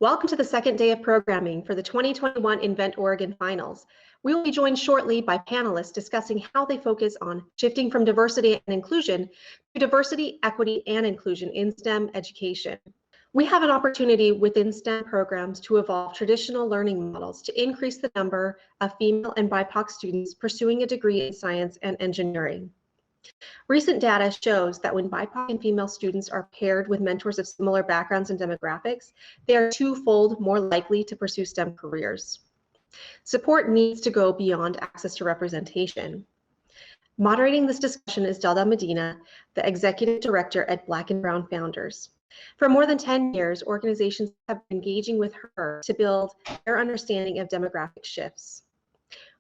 Welcome to the second day of programming for the 2021 Invent Oregon Finals. We will be joined shortly by panelists discussing how they focus on shifting from diversity and inclusion to diversity, equity, and inclusion in STEM education. We have an opportunity within STEM programs to evolve traditional learning models to increase the number of female and BIPOC students pursuing a degree in science and engineering. Recent data shows that when BIPOC and female students are paired with mentors of similar backgrounds and demographics, they are twofold more likely to pursue STEM careers. Support needs to go beyond access to representation. Moderating this discussion is Deldelp Medina, the Executive Director at Black and Brown Founders. For more than 10 years, organizations have been engaging with her to build their understanding of demographic shifts.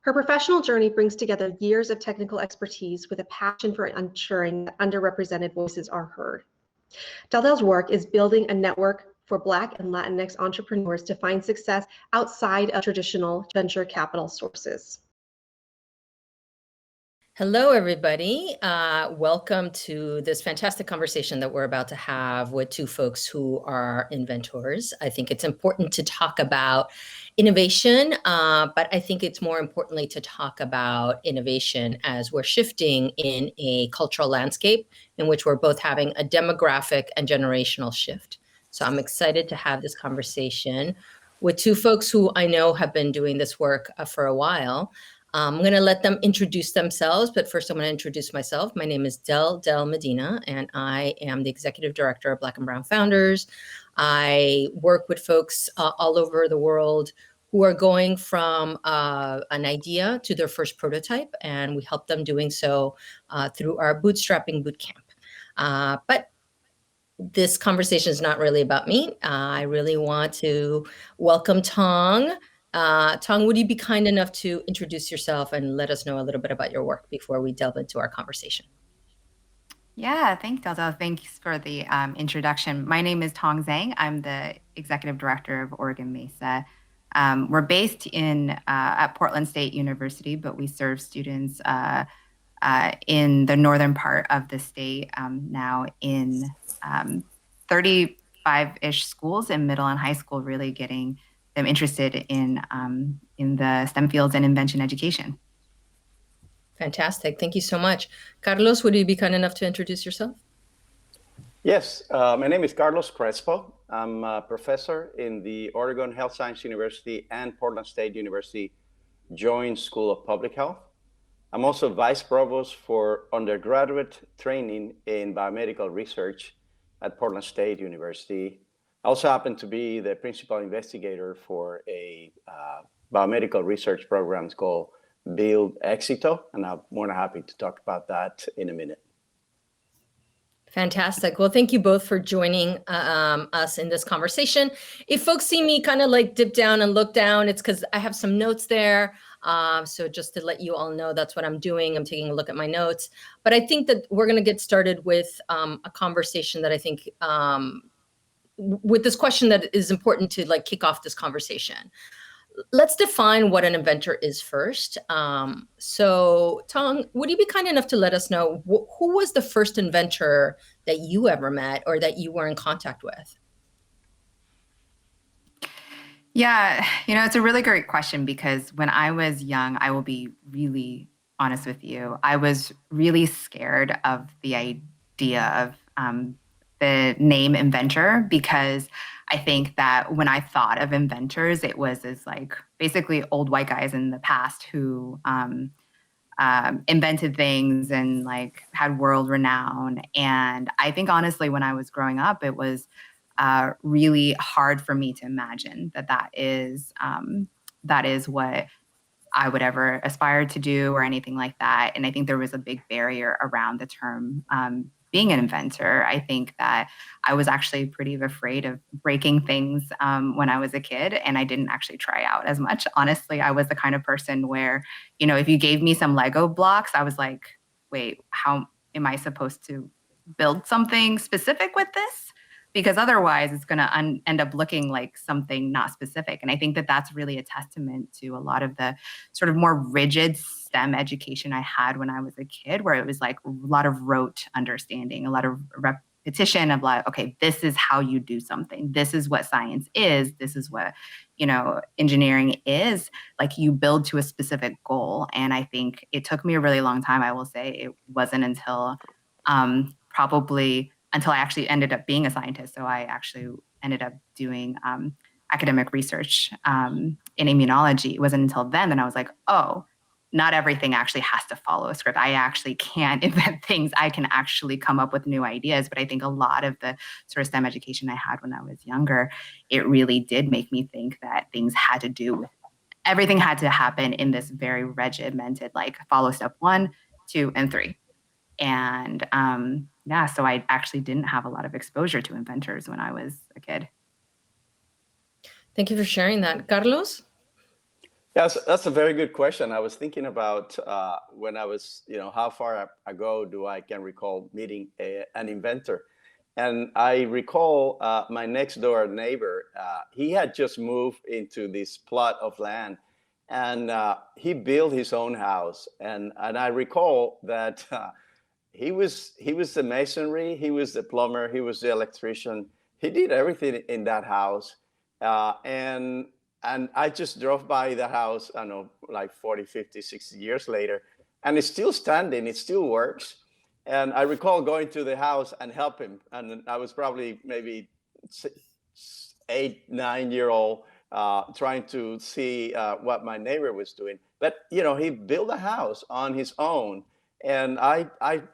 Her professional journey brings together years of technical expertise with a passion for ensuring that underrepresented voices are heard. Deldelp's work is building a network for Black and Latinx entrepreneurs to find success outside of traditional venture capital sources. Hello, everybody. Welcome to this fantastic conversation that we're about to have with two folks who are inventors. I think it's important to talk about innovation, but I think it's more importantly to talk about innovation as we're shifting in a cultural landscape in which we're both having a demographic and generational shift. So I'm excited to have this conversation with two folks who I know have been doing this work for a while. I'm going to let them introduce themselves, but first I'm going to introduce myself. My name is Deldelp Medina, and I am the Executive Director of Black and Brown Founders. I work with folks all over the world who are going from an idea to their first prototype, and we help them doing so through our bootstrapping bootcamp. But this conversation is not really about me. I really want to welcome Tong. Tong, would you be kind enough to introduce yourself and let us know a little bit about your work before we delve into our conversation? Yeah, thanks, Delta. Thanks for the introduction. My name is Tong Zhang. I'm the Executive Director of Oregon Mesa. We're based at Portland State University, but we serve students in the northern part of the state, now in 35-ish schools in middle and high school, really getting them interested in the STEM fields and invention education. Fantastic. Thank you so much. Carlos, would you be kind enough to introduce yourself? Yes, my name is Carlos Crespo. I'm a professor in the Oregon Health Science University and Portland State University Joint School of Public Health. I'm also Vice Provost for undergraduate training in biomedical research at Portland State University. I also happen to be the principal investigator for a biomedical research program called Build Éxito, and I'm more than happy to talk about that in a minute. Fantastic. Well, thank you both for joining us in this conversation. If folks see me kind of like dip down and look down, it's because I have some notes there. So just to let you all know, that's what I'm doing. I'm taking a look at my notes. But I think that we're going to get started with a conversation that I think with this question that is important to like kick off this conversation. Let's define what an inventor is first. So Tong, would you be kind enough to let us know who was the first inventor that you ever met or that you were in contact with? Yeah, it's a really great question because when I was young, I will be really honest with you, I was really scared of the idea of the name inventor, because I think that when I thought of inventors, it was as like basically old white guys in the past who invented things and like had world renown. And I think honestly, when I was growing up, it was really hard for me to imagine that is what I would ever aspire to do or anything like that. And I think there was a big barrier around the term being an inventor. I think that I was actually pretty afraid of breaking things when I was a kid, and I didn't actually try out as much. Honestly, I was the kind of person where, if you gave me some Lego blocks, I was like, wait, how am I supposed to build something specific with this? Because otherwise it's going to end up looking like something not specific. And I think that that's really a testament to a lot of the sort of more rigid STEM education I had when I was a kid, where it was like a lot of rote understanding, a lot of petition of like, okay, this is how you do something. This is what science is. This is what, engineering is. Like, you build to a specific goal. And I think it took me a really long time. I will say it wasn't until probably until I actually ended up being a scientist. So I actually ended up doing academic research in immunology. It wasn't until then that I was like, oh, not everything actually has to follow a script. I actually can't invent things. I can actually come up with new ideas. But I think a lot of the sort of STEM education I had when I was younger, it really did make me think that things had to do with, everything had to happen in this very regimented, like follow step 1, 2, and 3. And so I actually didn't have a lot of exposure to inventors when I was a kid. Thank you for sharing that. Carlos? Yes, that's a very good question. I was thinking about when I was, how far ago do I can recall meeting an inventor. And I recall my next door neighbor, he had just moved into this plot of land, and he built his own house. And I recall that he was the masonry, he was the plumber, he was the electrician. He did everything in that house. And I just drove by the house, I don't know, like 40, 50, 60 years later, and it's still standing, it still works. And I recall going to the house and help him. And I was probably maybe 8, 9-year-old, trying to see what my neighbor was doing. But, he built a house on his own. And I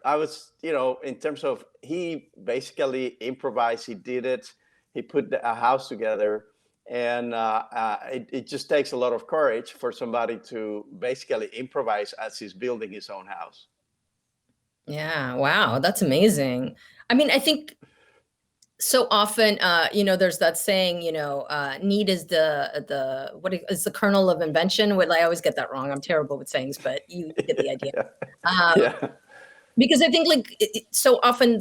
was, in terms of, he basically improvised, he did it, he put a house together. And it just takes a lot of courage for somebody to basically improvise as he's building his own house. Yeah, wow, that's amazing. I mean, I think so often, there's that saying, need is what is the kernel of invention? Well, I always get that wrong. I'm terrible with sayings, but you get the idea. Yeah. Because I think so often,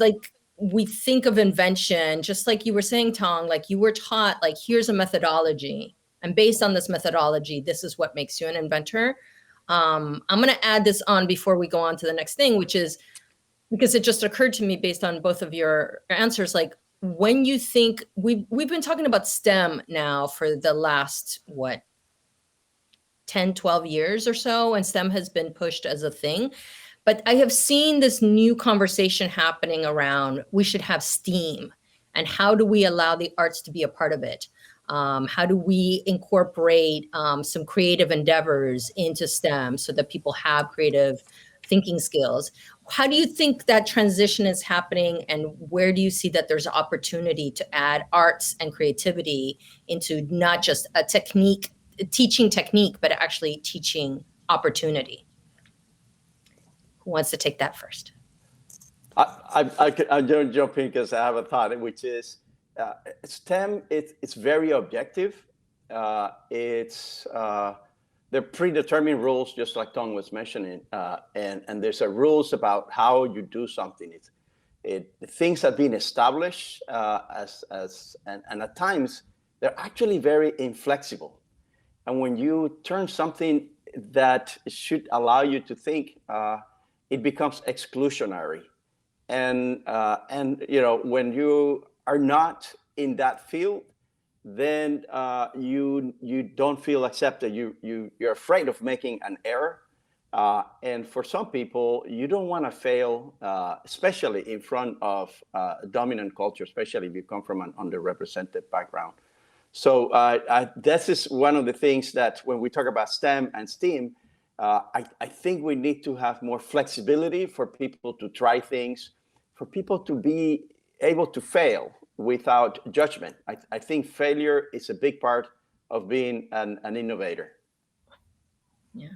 we think of invention, just like you were saying, Tong, like you were taught, like, here's a methodology. And based on this methodology, this is what makes you an inventor. I'm going to add this on before we go on to the next thing, which is, because it just occurred to me based on both of your answers, like, when you think, we've been talking about STEM now for the last, 10, 12 years or so, and STEM has been pushed as a thing. But I have seen this new conversation happening around, we should have STEAM, and how do we allow the arts to be a part of it? How do we incorporate some creative endeavors into STEM so that people have creative thinking skills? How do you think that transition is happening, and where do you see that there's opportunity to add arts and creativity into not just a teaching technique, but actually teaching opportunity? Who wants to take that first? I'm going to jump in because I have a thought, which is STEM. It's very objective. They're predetermined rules, just like Tom was mentioning, and there's rules about how you do something. Things have been established and at times they're actually very inflexible. And when you turn something that should allow you to think, it becomes exclusionary. And when you are not in that field, then you don't feel accepted. You're afraid of making an error. And for some people, you don't want to fail, especially in front of dominant culture, especially if you come from an underrepresented background. So this is one of the things that when we talk about STEM and STEAM, I think we need to have more flexibility for people to try things, for people to be able to fail without judgment. I think failure is a big part of being an innovator. Yeah.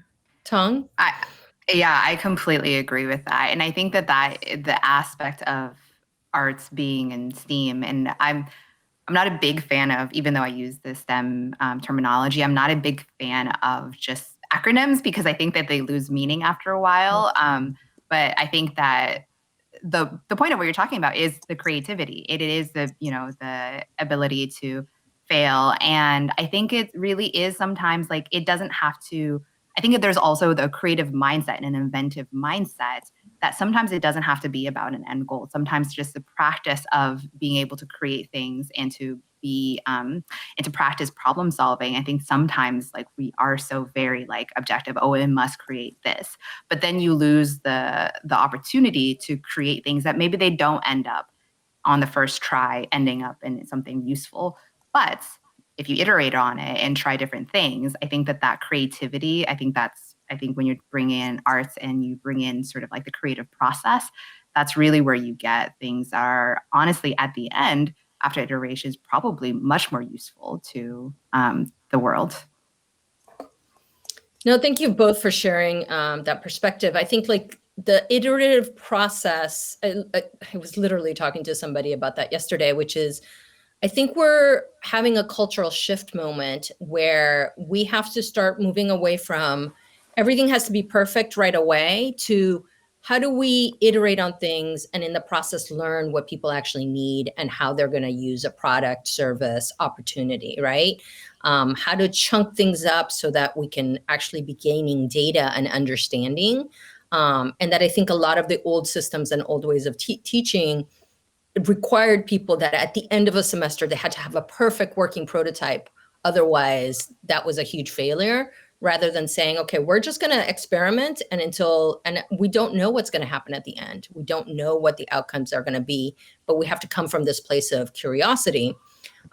Tong? I completely agree with that. And I think that the aspect of arts being in STEAM, and I'm not a big fan of, even though I use the STEM terminology, I'm not a big fan of just acronyms, because I think that they lose meaning after a while. But I think that the point of what you're talking about is the creativity. It is the ability to fail. And I think it really is sometimes it doesn't have to, I think that there's also the creative mindset and an inventive mindset that sometimes it doesn't have to be about an end goal. Sometimes just the practice of being able to create things and to be and to practice problem solving. I think sometimes like we are so very like objective, oh, it must create this, but then you lose the opportunity to create things that maybe they don't end up on the first try ending up in something useful. But if you iterate on it and try different things, I think that creativity, I think when you bring in arts and you bring in sort of like the creative process, that's really where you get things that are honestly at the end, after iterations, probably much more useful to the world. No, thank you both for sharing that perspective. I think like the iterative process, I was literally talking to somebody about that yesterday, which is, I think we're having a cultural shift moment where we have to start moving away from everything has to be perfect right away to how do we iterate on things and in the process learn what people actually need and how they're going to use a product, service, opportunity, right? How to chunk things up so that we can actually be gaining data and understanding. And that I think a lot of the old systems and old ways of teaching required people that at the end of a semester, they had to have a perfect working prototype. Otherwise, that was a huge failure, rather than saying, okay, we're just going to experiment and we don't know what's going to happen at the end. We don't know what the outcomes are going to be, but we have to come from this place of curiosity.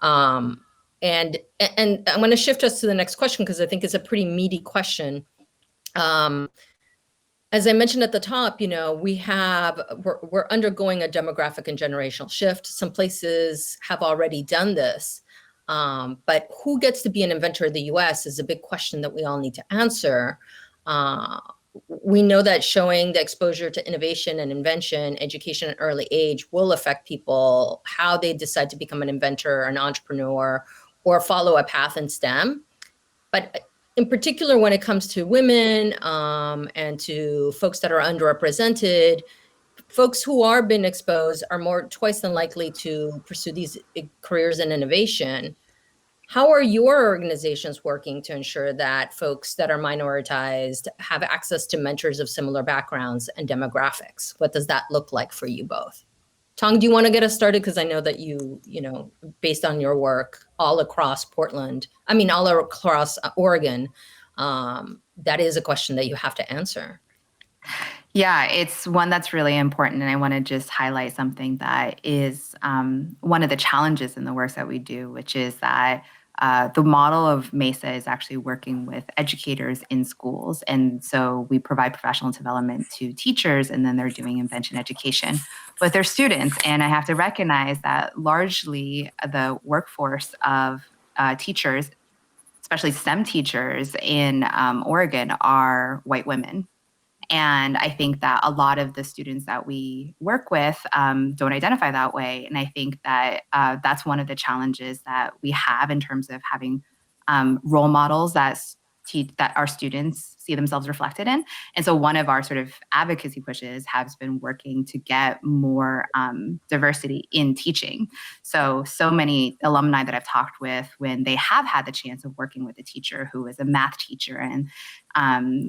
And I'm going to shift us to the next question because I think it's a pretty meaty question. As I mentioned at the top, we're undergoing a demographic and generational shift. Some places have already done this, but who gets to be an inventor in the US is a big question that we all need to answer. We know that showing the exposure to innovation and invention, education at an early age will affect people, how they decide to become an inventor, an entrepreneur, or follow a path in STEM. But in particular, when it comes to women and to folks that are underrepresented, folks who are being exposed are twice than likely to pursue these careers in innovation. How are your organizations working to ensure that folks that are minoritized have access to mentors of similar backgrounds and demographics? What does that look like for you both? Tong, do you want to get us started? Because I know that you based on your work all across all across Oregon, that is a question that you have to answer. Yeah, it's one that's really important. And I want to just highlight something that is one of the challenges in the work that we do, which is that the model of MESA is actually working with educators in schools. And so we provide professional development to teachers, and then they're doing invention education with their students. And I have to recognize that largely the workforce of teachers, especially STEM teachers in Oregon, are white women. And I think that a lot of the students that we work with don't identify that way. And I think that that's one of the challenges that we have in terms of having role models that our students see themselves reflected in. And so one of our sort of advocacy pushes has been working to get more diversity in teaching. So many alumni that I've talked with, when they have had the chance of working with a teacher who was a math teacher and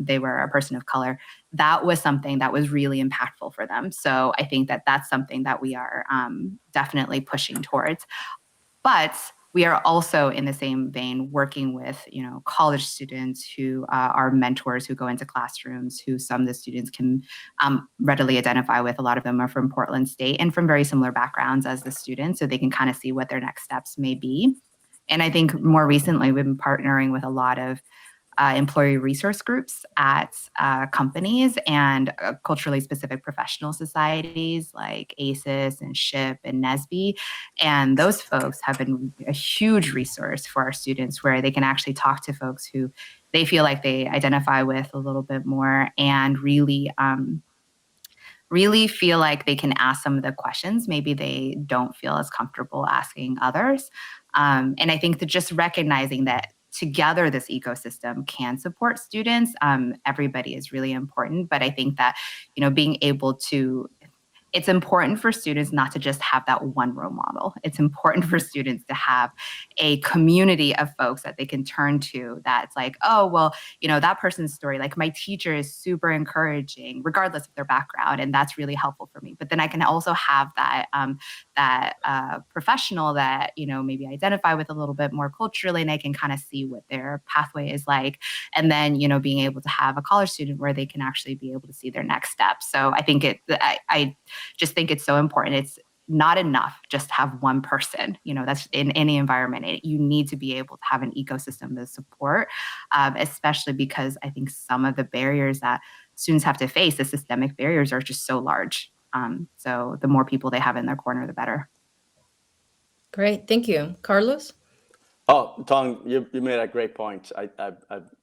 they were a person of color, that was something that was really impactful for them. So I think that that's something that we are definitely pushing towards. But we are also in the same vein working with, college students who are mentors who go into classrooms, who some of the students can readily identify with. A lot of them are from Portland State and from very similar backgrounds as the students, so they can kind of see what their next steps may be. And I think more recently, we've been partnering with a lot of employee resource groups at companies and culturally specific professional societies like ACES and SHIP and NSBE. And those folks have been a huge resource for our students, where they can actually talk to folks who they feel like they identify with a little bit more, and really feel like they can ask some of the questions maybe they don't feel as comfortable asking others. And I think that just recognizing that together this ecosystem can support students, everybody is really important. But I think that, being able to it's important for students not to just have that one role model. It's important for students to have a community of folks that they can turn to that's like, oh, well, that person's story, like my teacher is super encouraging, regardless of their background, and that's really helpful for me. But then I can also have that professional that, maybe identify with a little bit more culturally, and I can kind of see what their pathway is like. And then, being able to have a college student where they can actually be able to see their next step. So I think I just think it's so important. It's not enough just to have one person, that's in any environment. You need to be able to have an ecosystem to support, especially because I think some of the barriers that students have to face, the systemic barriers, are just so large. So the more people they have in their corner, the better. Great, thank you. Carlos? Oh, Tong, you made a great point. I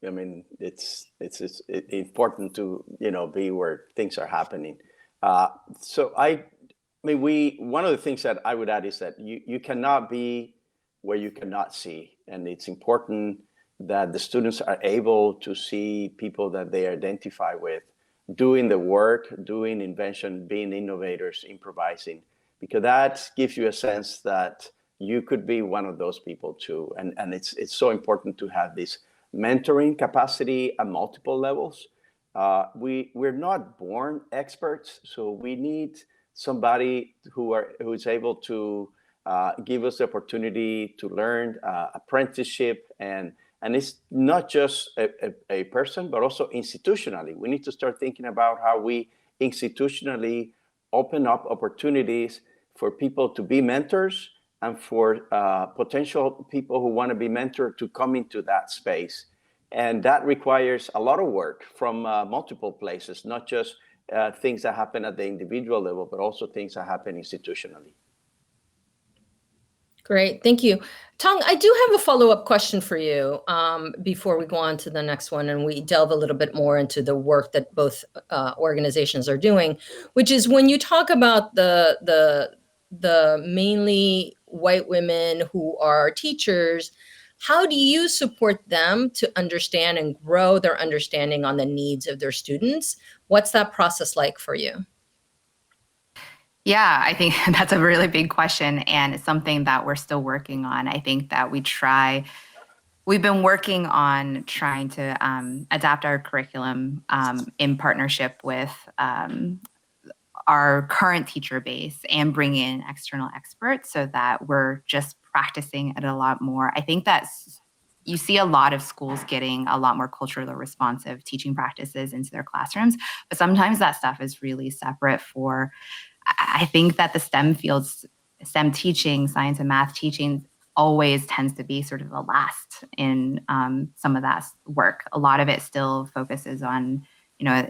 mean, it's important to be where things are happening. So one of the things that I would add is that you cannot be where you cannot see, and it's important that the students are able to see people that they identify with, doing the work, doing invention, being innovators, improvising, because that gives you a sense that you could be one of those people too. And it's so important to have this mentoring capacity at multiple levels. We're not born experts, so we need somebody who is able to give us the opportunity to learn, apprenticeship, and it's not just a person, but also institutionally. We need to start thinking about how we institutionally open up opportunities for people to be mentors, and for potential people who want to be mentored to come into that space. And that requires a lot of work from multiple places, not just things that happen at the individual level, but also things that happen institutionally. Great, thank you. Tong, I do have a follow-up question for you before we go on to the next one and we delve a little bit more into the work that both organizations are doing, which is when you talk about the mainly white women who are teachers, how do you support them to understand and grow their understanding on the needs of their students? What's that process like for you? Yeah, I think that's a really big question, and it's something that we're still working on. I think that we've been working on trying to adapt our curriculum in partnership with our current teacher base and bring in external experts so that we're just practicing it a lot more. I think that you see a lot of schools getting a lot more culturally responsive teaching practices into their classrooms, but sometimes that stuff is really separate for, I think that the STEM fields, STEM teaching, science and math teaching, always tends to be sort of the last in some of that work. A lot of it still focuses on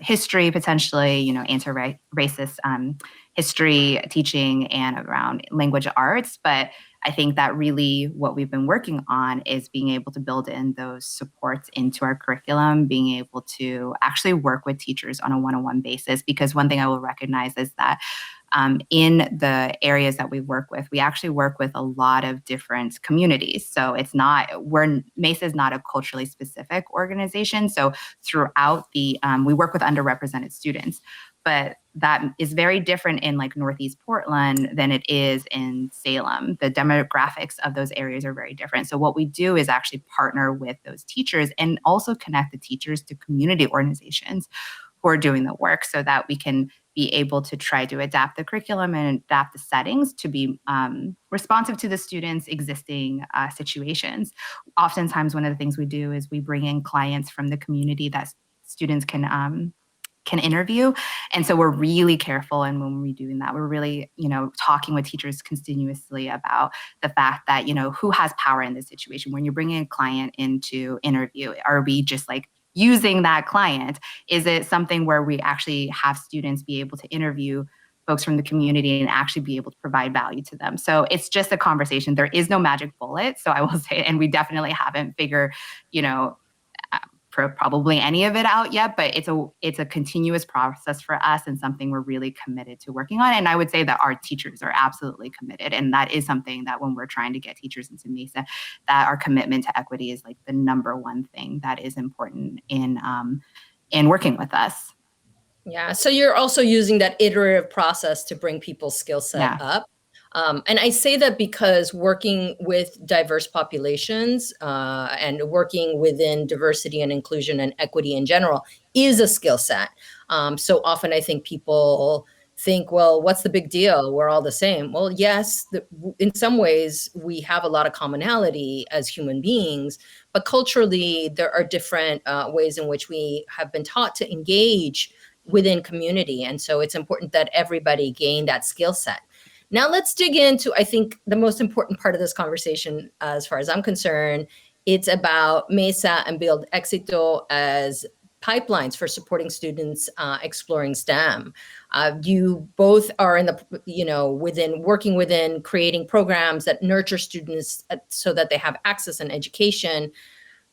history, potentially, anti-racist history teaching and around language arts. But I think that really what we've been working on is being able to build in those supports into our curriculum, being able to actually work with teachers on a one-on-one basis. Because one thing I will recognize is that in the areas that we work with, we actually work with a lot of different communities. So MESA is not a culturally specific organization. So throughout we work with underrepresented students, but that is very different in like Northeast Portland than it is in Salem. The demographics of those areas are very different. So what we do is actually partner with those teachers and also connect the teachers to community organizations who are doing the work so that we can be able to try to adapt the curriculum and adapt the settings to be responsive to the students' existing situations. Oftentimes, one of the things we do is we bring in clients from the community that students can interview. And so we're really careful. And when we're doing that, we're really, talking with teachers continuously about the fact that, who has power in this situation. When you're bringing a client into interview, are we just like using that client? Is it something where we actually have students be able to interview folks from the community and actually be able to provide value to them? So it's just a conversation. There is no magic bullet. So I will say, and we definitely haven't figured, probably any of it out yet, but it's a continuous process for us and something we're really committed to working on. And I would say that our teachers are absolutely committed. And that is something that when we're trying to get teachers into MESA, that our commitment to equity is like the number one thing that is important in working with us. Yeah. So you're also using that iterative process to bring people's skill set up. And I say that because working with diverse populations and working within diversity and inclusion and equity in general is a skill set. So often I think people think, well, what's the big deal? We're all the same. Well, yes, in some ways we have a lot of commonality as human beings, but culturally there are different ways in which we have been taught to engage within community. And so it's important that everybody gain that skill set. Now let's dig into, I think, the most important part of this conversation, as far as I'm concerned. It's about MESA and Build Éxito as pipelines for supporting students exploring STEM. You both are in the, working within creating programs that nurture students so that they have access and education.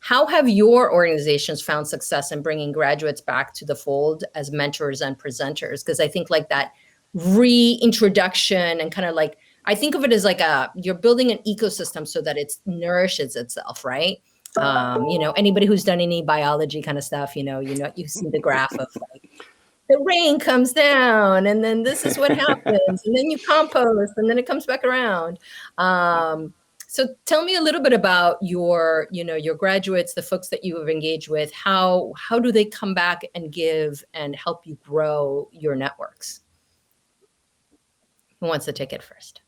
How have your organizations found success in bringing graduates back to the fold as mentors and presenters? Because I think like that reintroduction and kind of like, I think of it as like you're building an ecosystem so that it nourishes itself, right? Anybody who's done any biology kind of stuff, you see the graph of like, the rain comes down and then this is what happens. And then you compost and then it comes back around. So tell me a little bit about your graduates, the folks that you have engaged with. How do they come back and give and help you grow your networks? Who wants to take it first?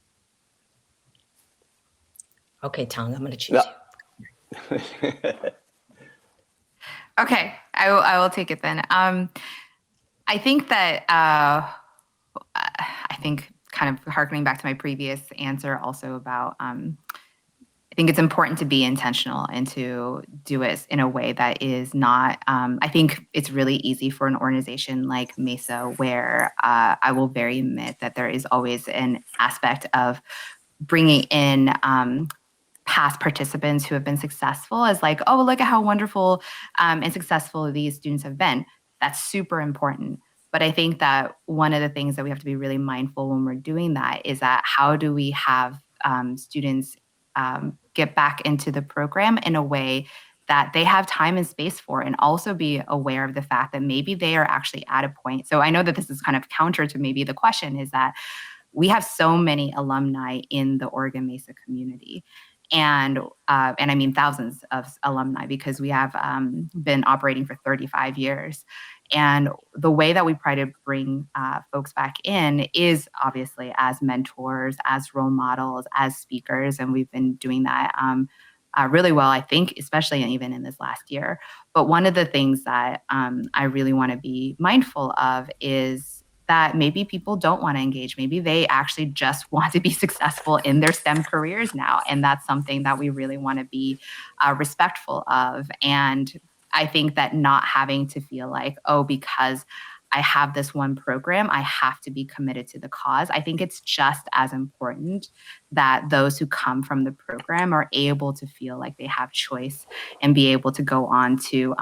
Okay, Tong, I'm going to choose you. Okay, I will take it then. I think that kind of harkening back to my previous answer also about I think it's important to be intentional and to do it in a way that is not, I think it's really easy for an organization like MESA where I will very admit that there is always an aspect of bringing in past participants who have been successful as like, oh, look at how wonderful and successful these students have been. That's super important. But I think that one of the things that we have to be really mindful when we're doing that is that how do we have students get back into the program in a way that they have time and space for, and also be aware of the fact that maybe they are actually at a point. So I know that this is kind of counter to maybe the question, is that we have so many alumni in the Oregon Mesa community. And I mean thousands of alumni, because we have been operating for 35 years. And the way that we try to bring folks back in is obviously as mentors, as role models, as speakers. And we've been doing that really well, I think, especially even in this last year. But one of the things that I really want to be mindful of is that maybe people don't want to engage. Maybe they actually just want to be successful in their STEM careers now. And that's something that we really want to be respectful of. And I think that not having to feel like, oh, because I have this one program, I have to be committed to the cause. I think it's just as important that those who come from the program are able to feel like they have choice and be able to go on to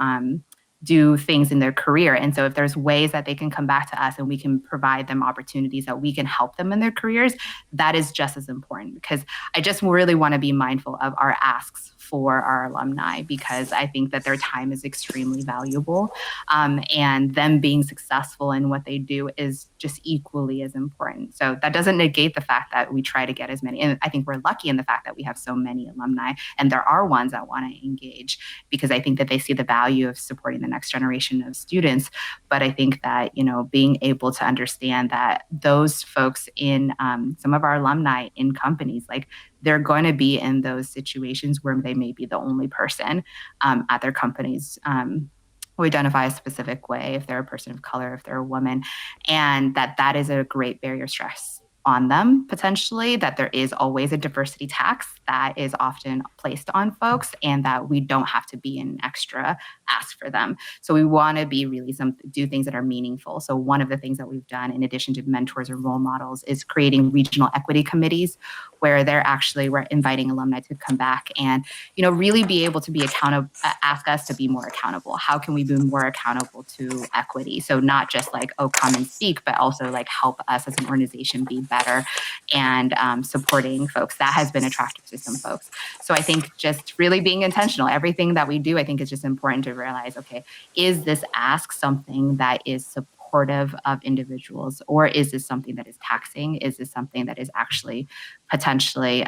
do things in their career. And so if there's ways that they can come back to us and we can provide them opportunities that we can help them in their careers, that is just as important, because I just really want to be mindful of our asks for our alumni, because I think that their time is extremely valuable. And them being successful in what they do is just equally as important. So that doesn't negate the fact that we try to get as many. And I think we're lucky in the fact that we have so many alumni, and there are ones that want to engage, because I think that they see the value of supporting the next generation of students. But I think that, being able to understand that those folks in some of our alumni in companies, like, they're going to be in those situations where they may be the only person at their companies who identify a specific way, if they're a person of color, if they're a woman, and that is a great barrier stress on them, potentially, that there is always a diversity tax that is often placed on folks, and that we don't have to be an extra ask for them. So we want to be really do things that are meaningful. So one of the things that we've done, in addition to mentors and role models, is creating regional equity committees where we're inviting alumni to come back and, really be able to be accountable, ask us to be more accountable. How can we be more accountable to equity? So not just like, oh, come and speak, but also like help us as an organization be better and supporting folks. That has been attractive to some folks. So I think just really being intentional, everything that we do, I think is just important to realize, okay, is this ask something that is supportive supportive of individuals, or is this something that is taxing? Is this something that is actually potentially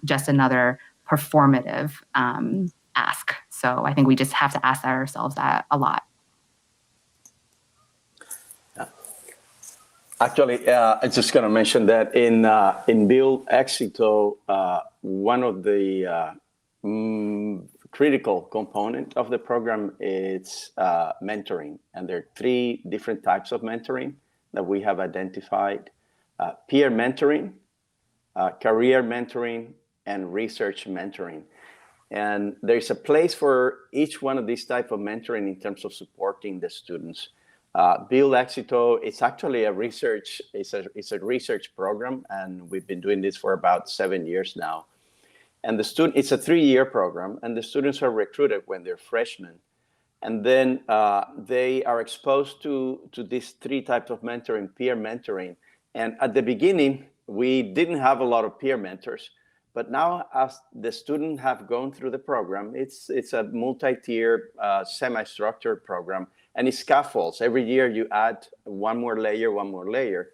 just another performative ask? So I think we just have to ask ourselves that a lot. Actually, I'm just going to mention that in Build Éxito, one of the critical component of the program is mentoring, and there are 3 different types of mentoring that we have identified: peer mentoring, career mentoring, and research mentoring. And there's a place for each one of these type of mentoring in terms of supporting the students. Build Éxito, it's actually a research program, and we've been doing this for about 7 years now. And it's a 3-year program, and the students are recruited when they're freshmen. And then they are exposed to these 3 types of mentoring, peer mentoring. And at the beginning, we didn't have a lot of peer mentors, but now as the students have gone through the program, it's a multi-tier, semi-structured program. And it scaffolds. Every year you add one more layer.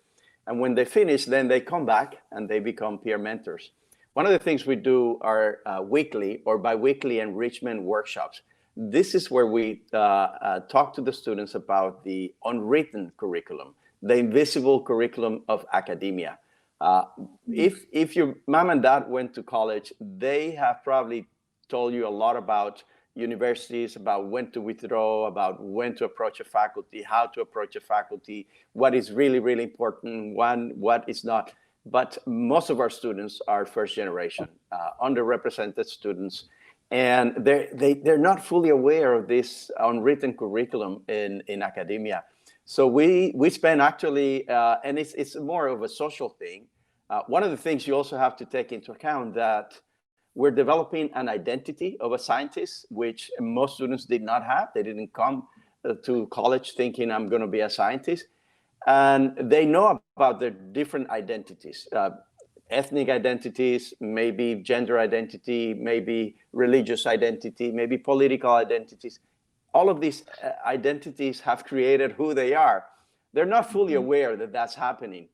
And when they finish, then they come back and they become peer mentors. One of the things we do are weekly or bi-weekly enrichment workshops. This is where we talk to the students about the unwritten curriculum, the invisible curriculum of academia. If your mom and dad went to college, they have probably told you a lot about universities, about when to withdraw, about when to approach a faculty, how to approach a faculty, what is really, really important, what is not. But most of our students are first generation, underrepresented students, and they're not fully aware of this unwritten curriculum in academia. So we spend actually, and it's more of a social thing. One of the things you also have to take into account that we're developing an identity of a scientist, which most students did not have. They didn't come to college thinking I'm going to be a scientist. And they know about their different identities, ethnic identities, maybe gender identity, maybe religious identity, maybe political identities. All of these identities have created who they are. They're not fully aware that that's happening.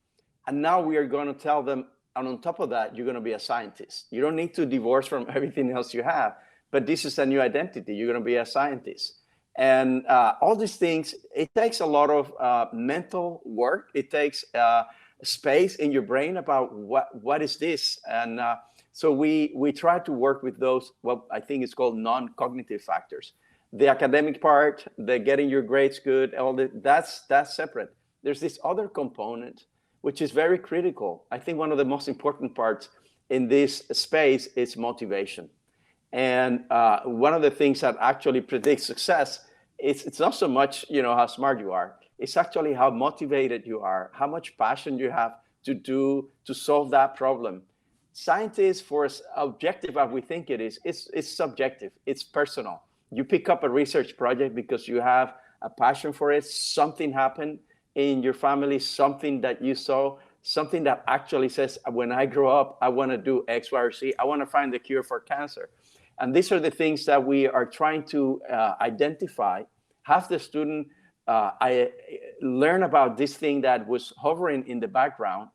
And now we are going to tell them, and on top of that, you're going to be a scientist. You don't need to divorce from everything else you have, but this is a new identity. You're going to be a scientist. And all these things, it takes a lot of mental work. It takes space in your brain about what is this. And so we try to work with those, what I think is called non-cognitive factors. The academic part, the getting your grades good, that's separate. There's this other component, which is very critical. I think one of the most important parts in this space is motivation. And one of the things that actually predicts success, it's not so much how smart you are. It's actually how motivated you are, how much passion you have to solve that problem. Scientists, for as objective as we think it is, it's subjective, it's personal. You pick up a research project because you have a passion for it, something happened in your family, something that you saw, something that actually says, when I grow up, I want to do X, Y, or Z. I want to find the cure for cancer. And these are the things that we are trying to identify, have the student learn about this thing that was hovering in the background,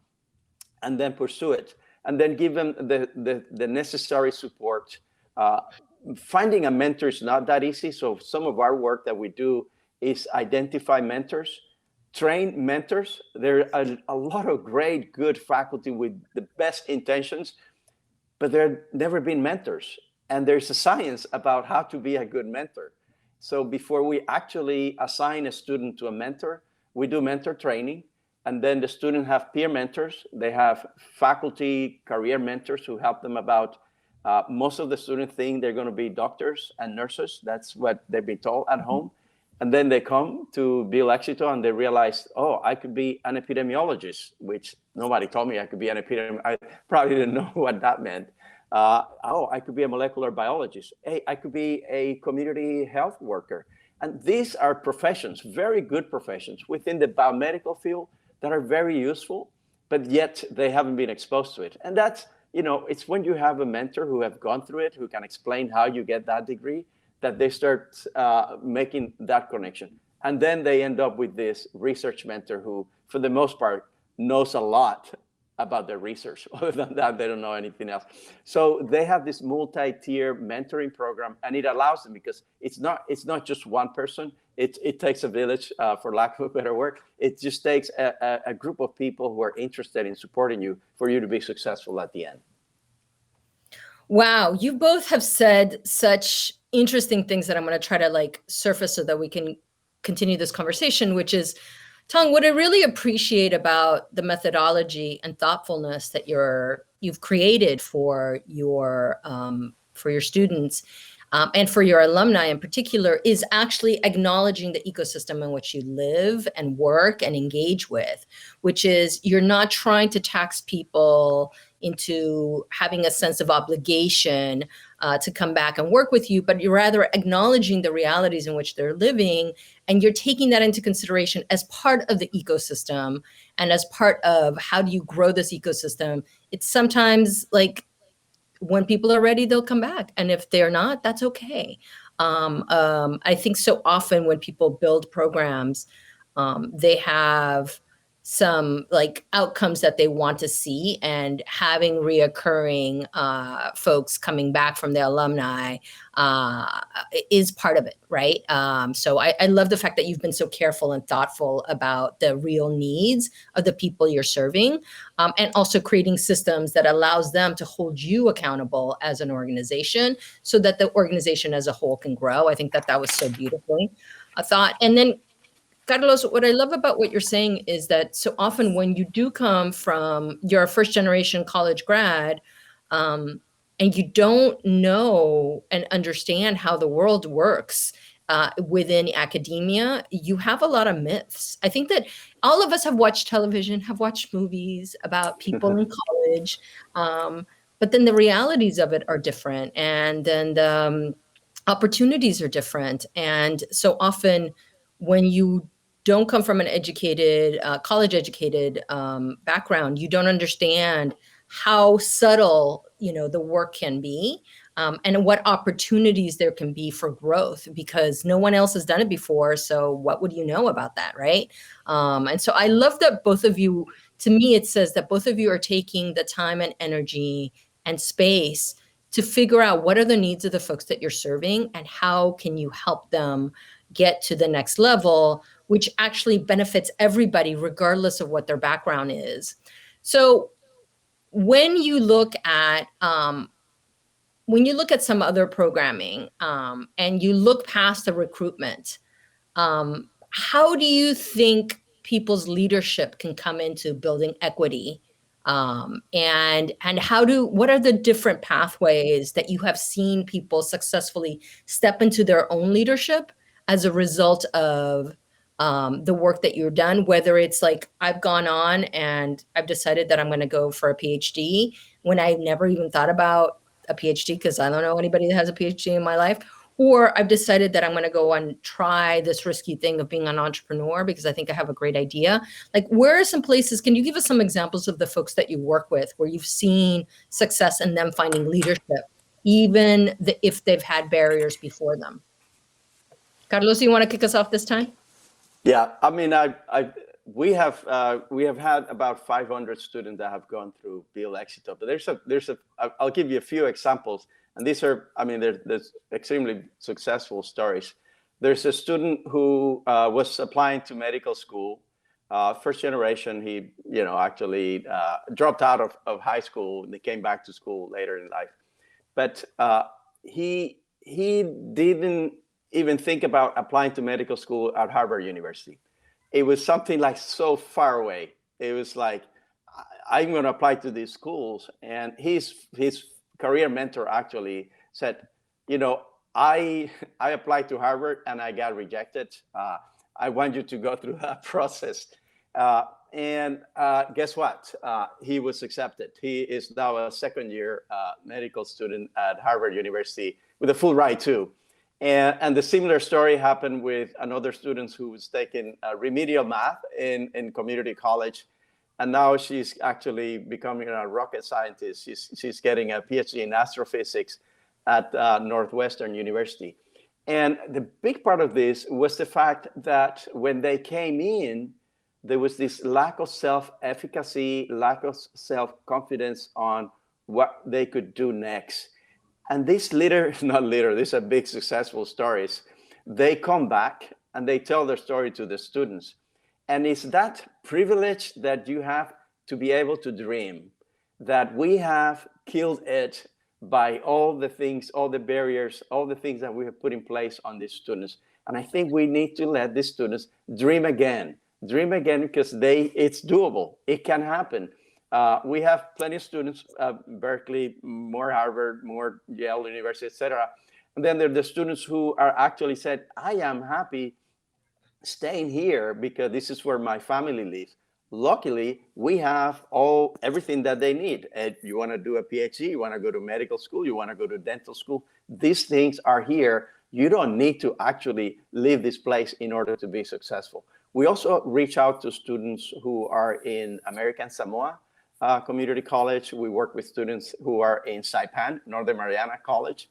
and then pursue it, and then give them the necessary support. Finding a mentor is not that easy. So some of our work that we do is identify mentors, train mentors. There are a lot of great, good faculty with the best intentions, but there have never been mentors. And there's a science about how to be a good mentor. So before we actually assign a student to a mentor, we do mentor training. And then the students have peer mentors. They have faculty career mentors who help them about, most of the students think they're going to be doctors and nurses. That's what they've been told at home. And then they come to Build Éxito and they realize, oh, I could be an epidemiologist, which nobody told me I could be an epidemiologist. I probably didn't know what that meant. Oh, I could be a molecular biologist. Hey, I could be a community health worker. And these are professions, very good professions within the biomedical field that are very useful, but yet they haven't been exposed to it. And that's, it's when you have a mentor who have gone through it, who can explain how you get that degree, that they start making that connection. And then they end up with this research mentor who, for the most part, knows a lot about their research. Other than that, they don't know anything else. So they have this multi-tier mentoring program, and it allows them, because it's not just one person. It takes a village, for lack of a better word. It just takes a group of people who are interested in supporting you for you to be successful at the end. Wow, you both have said such interesting things that I'm going to try to like surface so that we can continue this conversation, which is, Tong, what I really appreciate about the methodology and thoughtfulness that you've created for your students and for your alumni in particular is actually acknowledging the ecosystem in which you live and work and engage with, which is you're not trying to tax people into having a sense of obligation to come back and work with you, but you're rather acknowledging the realities in which they're living, and you're taking that into consideration as part of the ecosystem and as part of how do you grow this ecosystem. It's sometimes like when people are ready, they'll come back, and if they're not, that's okay. I think so often when people build programs, they have some like outcomes that they want to see, and having reoccurring folks coming back from the alumni is part of it, right? So I love the fact that you've been so careful and thoughtful about the real needs of the people you're serving, and also creating systems that allows them to hold you accountable as an organization so that the organization as a whole can grow. I think that was so beautifully thought. And then Carlos, what I love about what you're saying is that so often when you do come from, you're a first generation college grad, and you don't know and understand how the world works within academia, you have a lot of myths. I think that all of us have watched television, have watched movies about people in college, but then the realities of it are different, and then the opportunities are different. And so often when you don't come from an educated, college educated background, you don't understand how subtle, the work can be, and what opportunities there can be for growth, because no one else has done it before. So what would you know about that, right? And so I love that both of you, to me, it says that both of you are taking the time and energy and space to figure out what are the needs of the folks that you're serving and how can you help them get to the next level, which actually benefits everybody regardless of what their background is. So when you look at some other programming and you look past the recruitment, how do you think people's leadership can come into building equity? And what are the different pathways that you have seen people successfully step into their own leadership as a result of the work that you've done, whether it's like I've gone on and I've decided that I'm going to go for a PhD when I never even thought about a PhD because I don't know anybody that has a PhD in my life, or I've decided that I'm going to go and try this risky thing of being an entrepreneur because I think I have a great idea. Like, where are some places, can you give us some examples of the folks that you work with where you've seen success in them finding leadership, even if they've had barriers before them? Carlos, you want to kick us off this time? Yeah, I mean, we have had about 500 students that have gone through Build Éxito, but I'll give you a few examples, and these are, I mean, there's extremely successful stories. There's a student who was applying to medical school, first generation. He, actually dropped out of high school and he came back to school later in life, but he didn't even think about applying to medical school at Harvard University. It was something like so far away. It was like, I'm going to apply to these schools. And his career mentor actually said, I applied to Harvard and I got rejected. I want you to go through that process. And guess what? He was accepted. He is now a second-year medical student at Harvard University with a full ride too. And the similar story happened with another student who was taking remedial math in community college. And now she's actually becoming a rocket scientist. She's getting a PhD in astrophysics at Northwestern University. And the big part of this was the fact that when they came in, there was this lack of self-efficacy, lack of self-confidence on what they could do next. And these these are big successful stories. They come back and they tell their story to the students. And it's that privilege that you have to be able to dream, that we have killed it by all the things, all the barriers, all the things that we have put in place on these students. And I think we need to let these students dream again because it's doable. It can happen. We have plenty of students, Berkeley, more Harvard, more Yale University, etc. And then there are the students who are actually said, I am happy staying here because this is where my family lives. Luckily, we have everything that they need. You want to do a PhD, you want to go to medical school, you want to go to dental school. These things are here. You don't need to actually leave this place in order to be successful. We also reach out to students who are in American Samoa Community College. We work with students who are in Saipan, Northern Mariana College.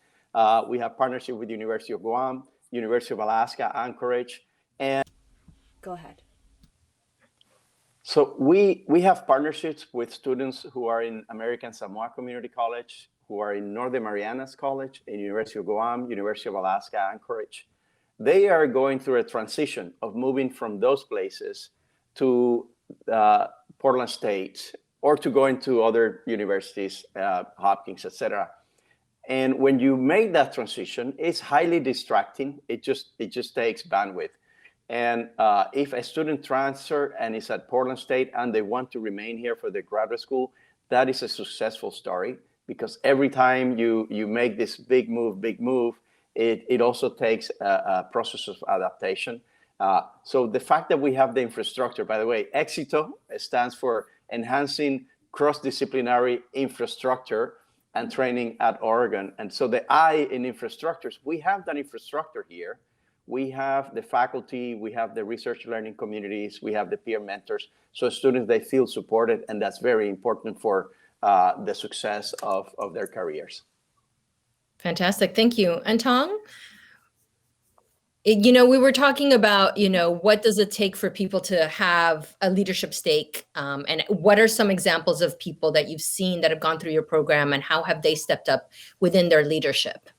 We have partnership with University of Guam, University of Alaska, Anchorage. And go ahead. So we have partnerships with students who are in American Samoa Community College, who are in Northern Marianas College, in University of Guam, University of Alaska, Anchorage. They are going through a transition of moving from those places to Portland State or to going to other universities, Hopkins, etc. And when you make that transition, it's highly distracting. It just takes bandwidth. And if a student transfer and is at Portland State and they want to remain here for the graduate school, that is a successful story, because every time you make this big move, it also takes a process of adaptation. So the fact that we have the infrastructure, by the way, EXITO stands for Enhancing Cross-Disciplinary Infrastructure and Training at Oregon. And so the I in infrastructures, we have that infrastructure here. We have the faculty, we have the research learning communities, we have the peer mentors. So students, they feel supported, and that's very important for the success of their careers. Fantastic, thank you. And Tong, we were talking about, what does it take for people to have a leadership stake? And what are some examples of people that you've seen that have gone through your program, and how have they stepped up within their leadership?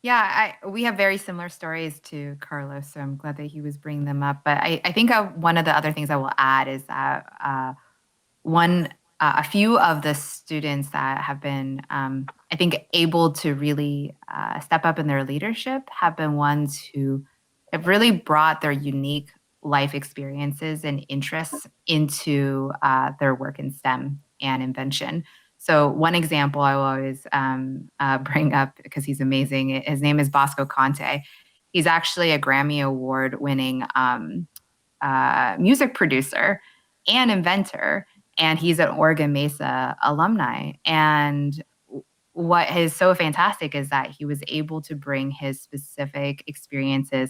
Yeah, we have very similar stories to Carlos, so I'm glad that he was bringing them up. But I think one of the other things I will add is that a few of the students that have been, I think, able to really step up in their leadership have been ones who have really brought their unique life experiences and interests into their work in STEM and invention. So one example I will always bring up, because he's amazing, his name is Bosco Conte. He's actually a Grammy Award-winning music producer and inventor, and he's an Oregon Mesa alumni. And what is so fantastic is that he was able to bring his specific experiences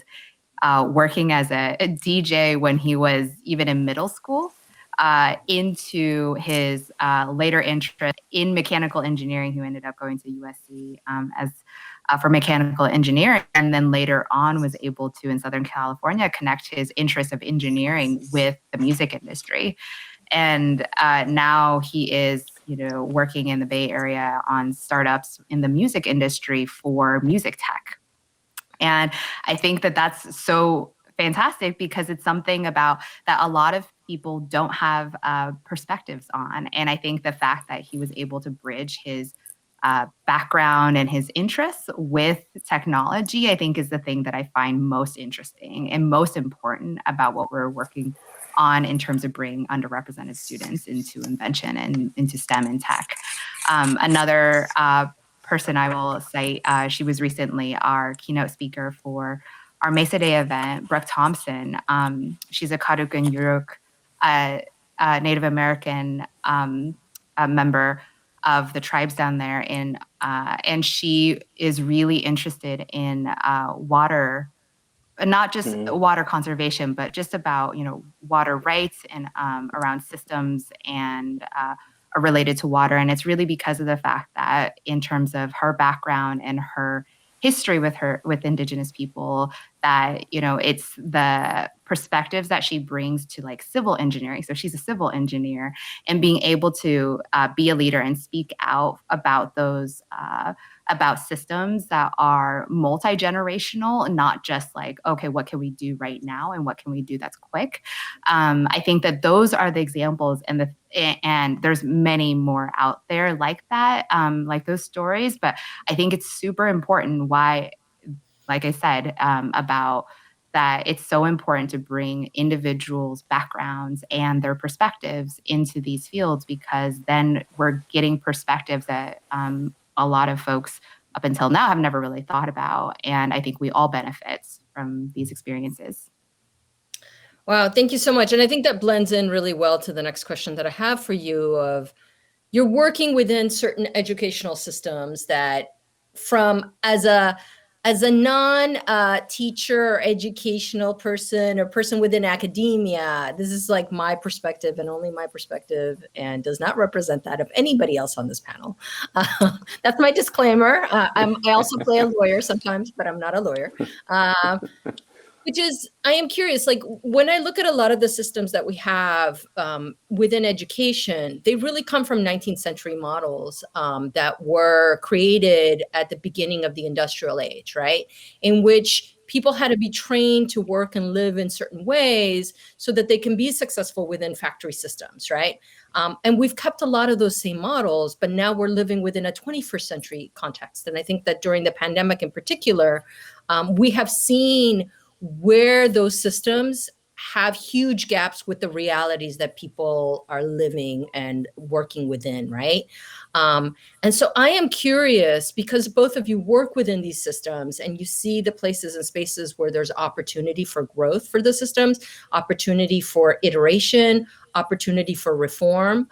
working as a DJ when he was even in middle school, into his later interest in mechanical engineering. He ended up going to USC for mechanical engineering, and then later on was able to, in Southern California, connect his interest of engineering with the music industry. And now he is, working in the Bay Area on startups in the music industry for music tech. And I think that that's so fantastic, because it's something about that a lot of people don't have perspectives on. And I think the fact that he was able to bridge his background and his interests with technology, I think, is the thing that I find most interesting and most important about what we're working on in terms of bringing underrepresented students into invention and into STEM and tech. Another person I will cite, she was recently our keynote speaker for our Mesa Day event, Brooke Thompson. She's a Karukan Yurok Native American member of the tribes down there, and she is really interested in water, not just water conservation, but just about water rights and around systems and related to water. And it's really because of the fact that, in terms of her background and her history with Indigenous people, that, it's the perspectives that she brings to like civil engineering. So she's a civil engineer, and being able to be a leader and speak out about those, about systems that are multi-generational, not just like, okay, what can we do right now and what can we do that's quick? I think that those are the examples, and there's many more out there like that, like those stories. But I think it's super important why, like I said, about that it's so important to bring individuals' backgrounds and their perspectives into these fields, because then we're getting perspectives that a lot of folks up until now have never really thought about. And I think we all benefit from these experiences. Wow, thank you so much. And I think that blends in really well to the next question that I have for you of, you're working within certain educational systems that as a non-teacher or educational person or person within academia, this is like my perspective and only my perspective, and does not represent that of anybody else on this panel. That's my disclaimer. I also play a lawyer sometimes, but I'm not a lawyer. Which is, I am curious, like when I look at a lot of the systems that we have within education, they really come from 19th century models that were created at the beginning of the industrial age, right? In which people had to be trained to work and live in certain ways so that they can be successful within factory systems, right? And we've kept a lot of those same models, but now we're living within a 21st century context. And I think that during the pandemic in particular, we have seen where those systems have huge gaps with the realities that people are living and working within, right? And so I am curious, because both of you work within these systems and you see the places and spaces where there's opportunity for growth for the systems, opportunity for iteration, opportunity for reform.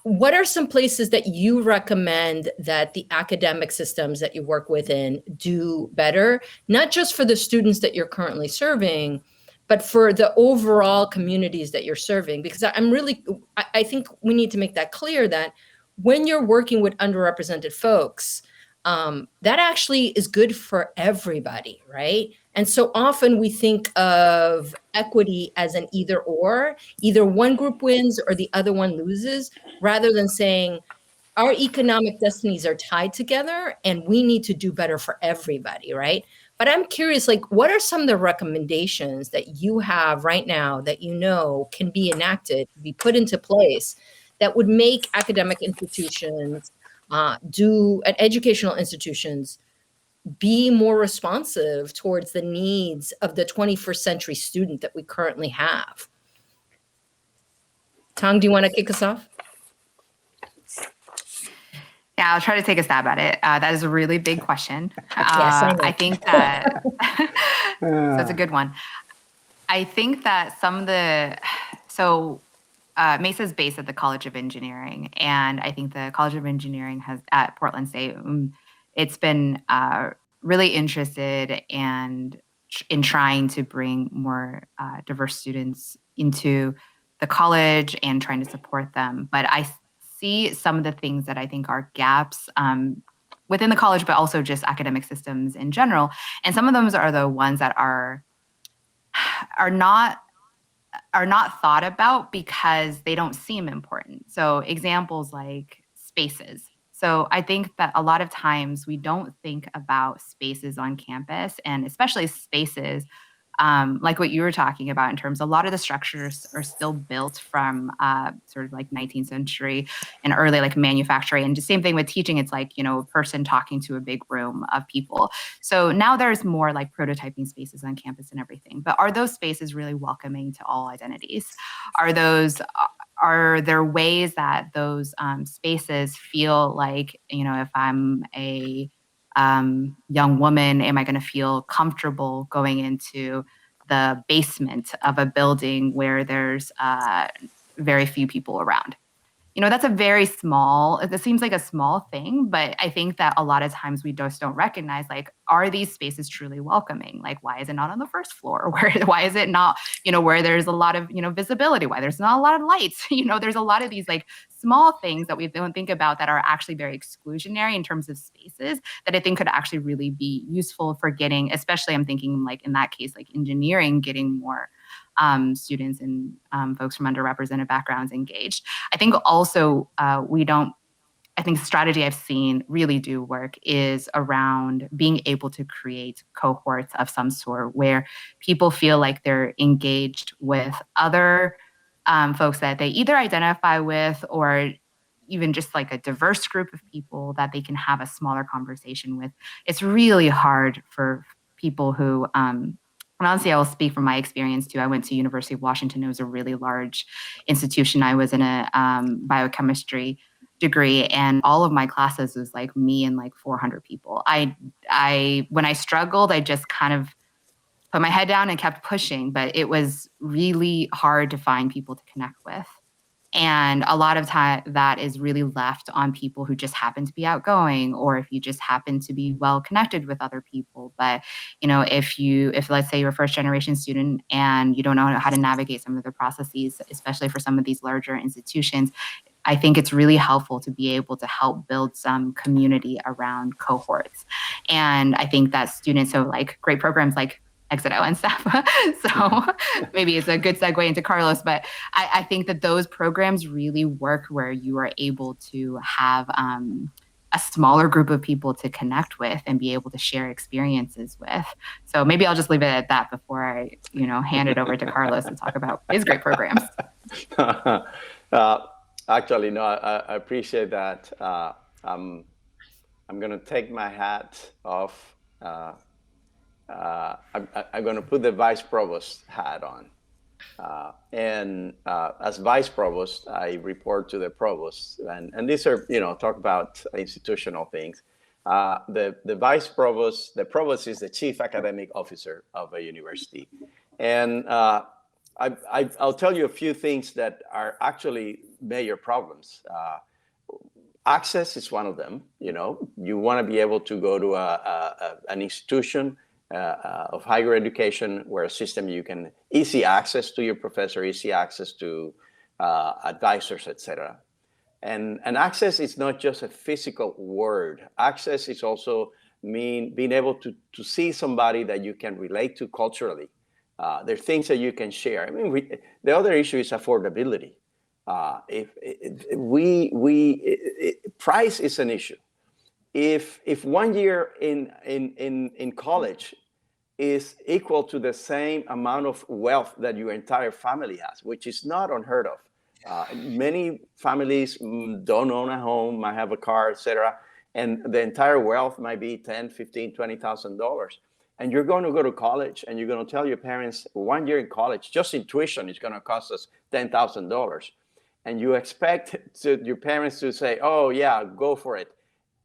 What are some places that you recommend that the academic systems that you work within do better, not just for the students that you're currently serving, but for the overall communities that you're serving? Because I think we need to make that clear that when you're working with underrepresented folks, that actually is good for everybody, right? And so often we think of equity as an either or, either one group wins or the other one loses, rather than saying our economic destinies are tied together and we need to do better for everybody, right? But I'm curious, like, what are some of the recommendations that you have right now that you know can be enacted, be put into place, that would make academic institutions, and educational institutions be more responsive towards the needs of the 21st century student that we currently have? Tong, do you want to kick us off? Yeah, I'll try to take a stab at it. That is a really big question. Yes, I know. I think that, so it's a good one. I think that Mesa is based at the College of Engineering, and I think the College of Engineering has, at Portland State, it's been really interested in trying to bring more diverse students into the college and trying to support them. But I see some of the things that I think are gaps within the college, but also just academic systems in general. And some of those are the ones that are not thought about because they don't seem important. So examples like spaces. So I think that a lot of times we don't think about spaces on campus, and especially spaces like what you were talking about in terms, a lot of the structures are still built from sort of like 19th century and early like manufacturing. And the same thing with teaching, it's like, a person talking to a big room of people. So now there's more like prototyping spaces on campus and everything. But are those spaces really welcoming to all identities? Are there ways that those spaces feel like, if I'm a young woman, am I going to feel comfortable going into the basement of a building where there's very few people around? that's a very small, it seems like a small thing, but I think that a lot of times we just don't recognize, like, are these spaces truly welcoming? Like, why is it not on the first floor? Why is it not, where there's a lot of, visibility? Why there's not a lot of lights? There's a lot of these like small things that we don't think about that are actually very exclusionary in terms of spaces that I think could actually really be useful for getting, especially I'm thinking like in that case, like engineering, getting more students and folks from underrepresented backgrounds engaged. I think also I think strategy I've seen really do work is around being able to create cohorts of some sort where people feel like they're engaged with other folks that they either identify with or even just like a diverse group of people that they can have a smaller conversation with. It's really hard for people who, and honestly, I will speak from my experience too. I went to University of Washington. It was a really large institution. I was in a biochemistry degree, and all of my classes was like me and like 400 people. When I struggled, I just kind of put my head down and kept pushing, but it was really hard to find people to connect with. And a lot of time that is really left on people who just happen to be outgoing, or if you just happen to be well connected with other people. But, if let's say you're a first generation student and you don't know how to navigate some of the processes, especially for some of these larger institutions, I think it's really helpful to be able to help build some community around cohorts. And I think that students, so like great programs like Exito and stuff. So maybe it's a good segue into Carlos, but I think that those programs really work where you are able to have a smaller group of people to connect with and be able to share experiences with. So maybe I'll just leave it at that before I, hand it over to Carlos to talk about his great programs. Actually, no, I appreciate that. I'm going to take my hat off. I'm going to put the vice provost hat on. And as vice provost, I report to the provost. And these are, talk about institutional things. The vice provost, the provost is the chief academic officer of a university. And I'll tell you a few things that are actually major problems. Access is one of them. You want to be able to go to an institution of higher education where a system you can easy access to your professor, easy access to advisors, etc. And access is not just a physical word. Access is also being able to see somebody that you can relate to culturally. There are things that you can share. I mean, the other issue is affordability. Price is an issue. If 1 year in college is equal to the same amount of wealth that your entire family has, which is not unheard of. Many families don't own a home, might have a car, etc. And the entire wealth might be $10,000, $15,000, $20,000. And you're going to go to college and you're going to tell your parents 1 year in college, just in tuition, is going to cost us $10,000. And you expect your parents to say, oh yeah, go for it.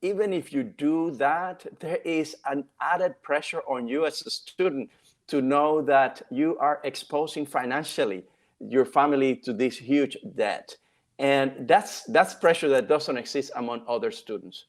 Even if you do that, there is an added pressure on you as a student to know that you are exposing financially your family to this huge debt. And that's pressure that doesn't exist among other students.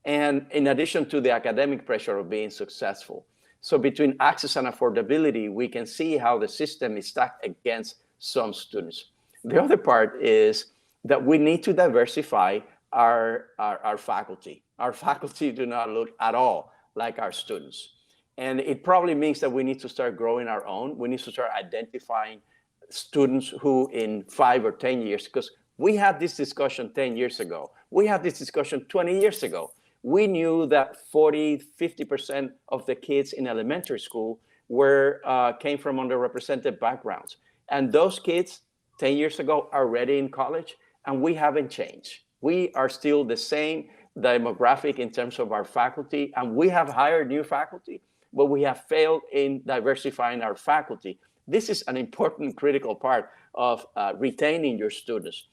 And in addition to the academic pressure of being successful. So between access and affordability, we can see how the system is stacked against some students. The other part is that we need to diversify our faculty. Our faculty do not look at all like our students. And it probably means that we need to start growing our own. We need to start identifying students who in 5 or 10 years, because we had this discussion 10 years ago. We had this discussion 20 years ago. We knew that 40–50% of the kids in elementary school came from underrepresented backgrounds. And those kids 10 years ago are already in college, and we haven't changed. We are still the same demographic in terms of our faculty, and we have hired new faculty, but we have failed in diversifying our faculty. This is an important, critical part of retaining your students.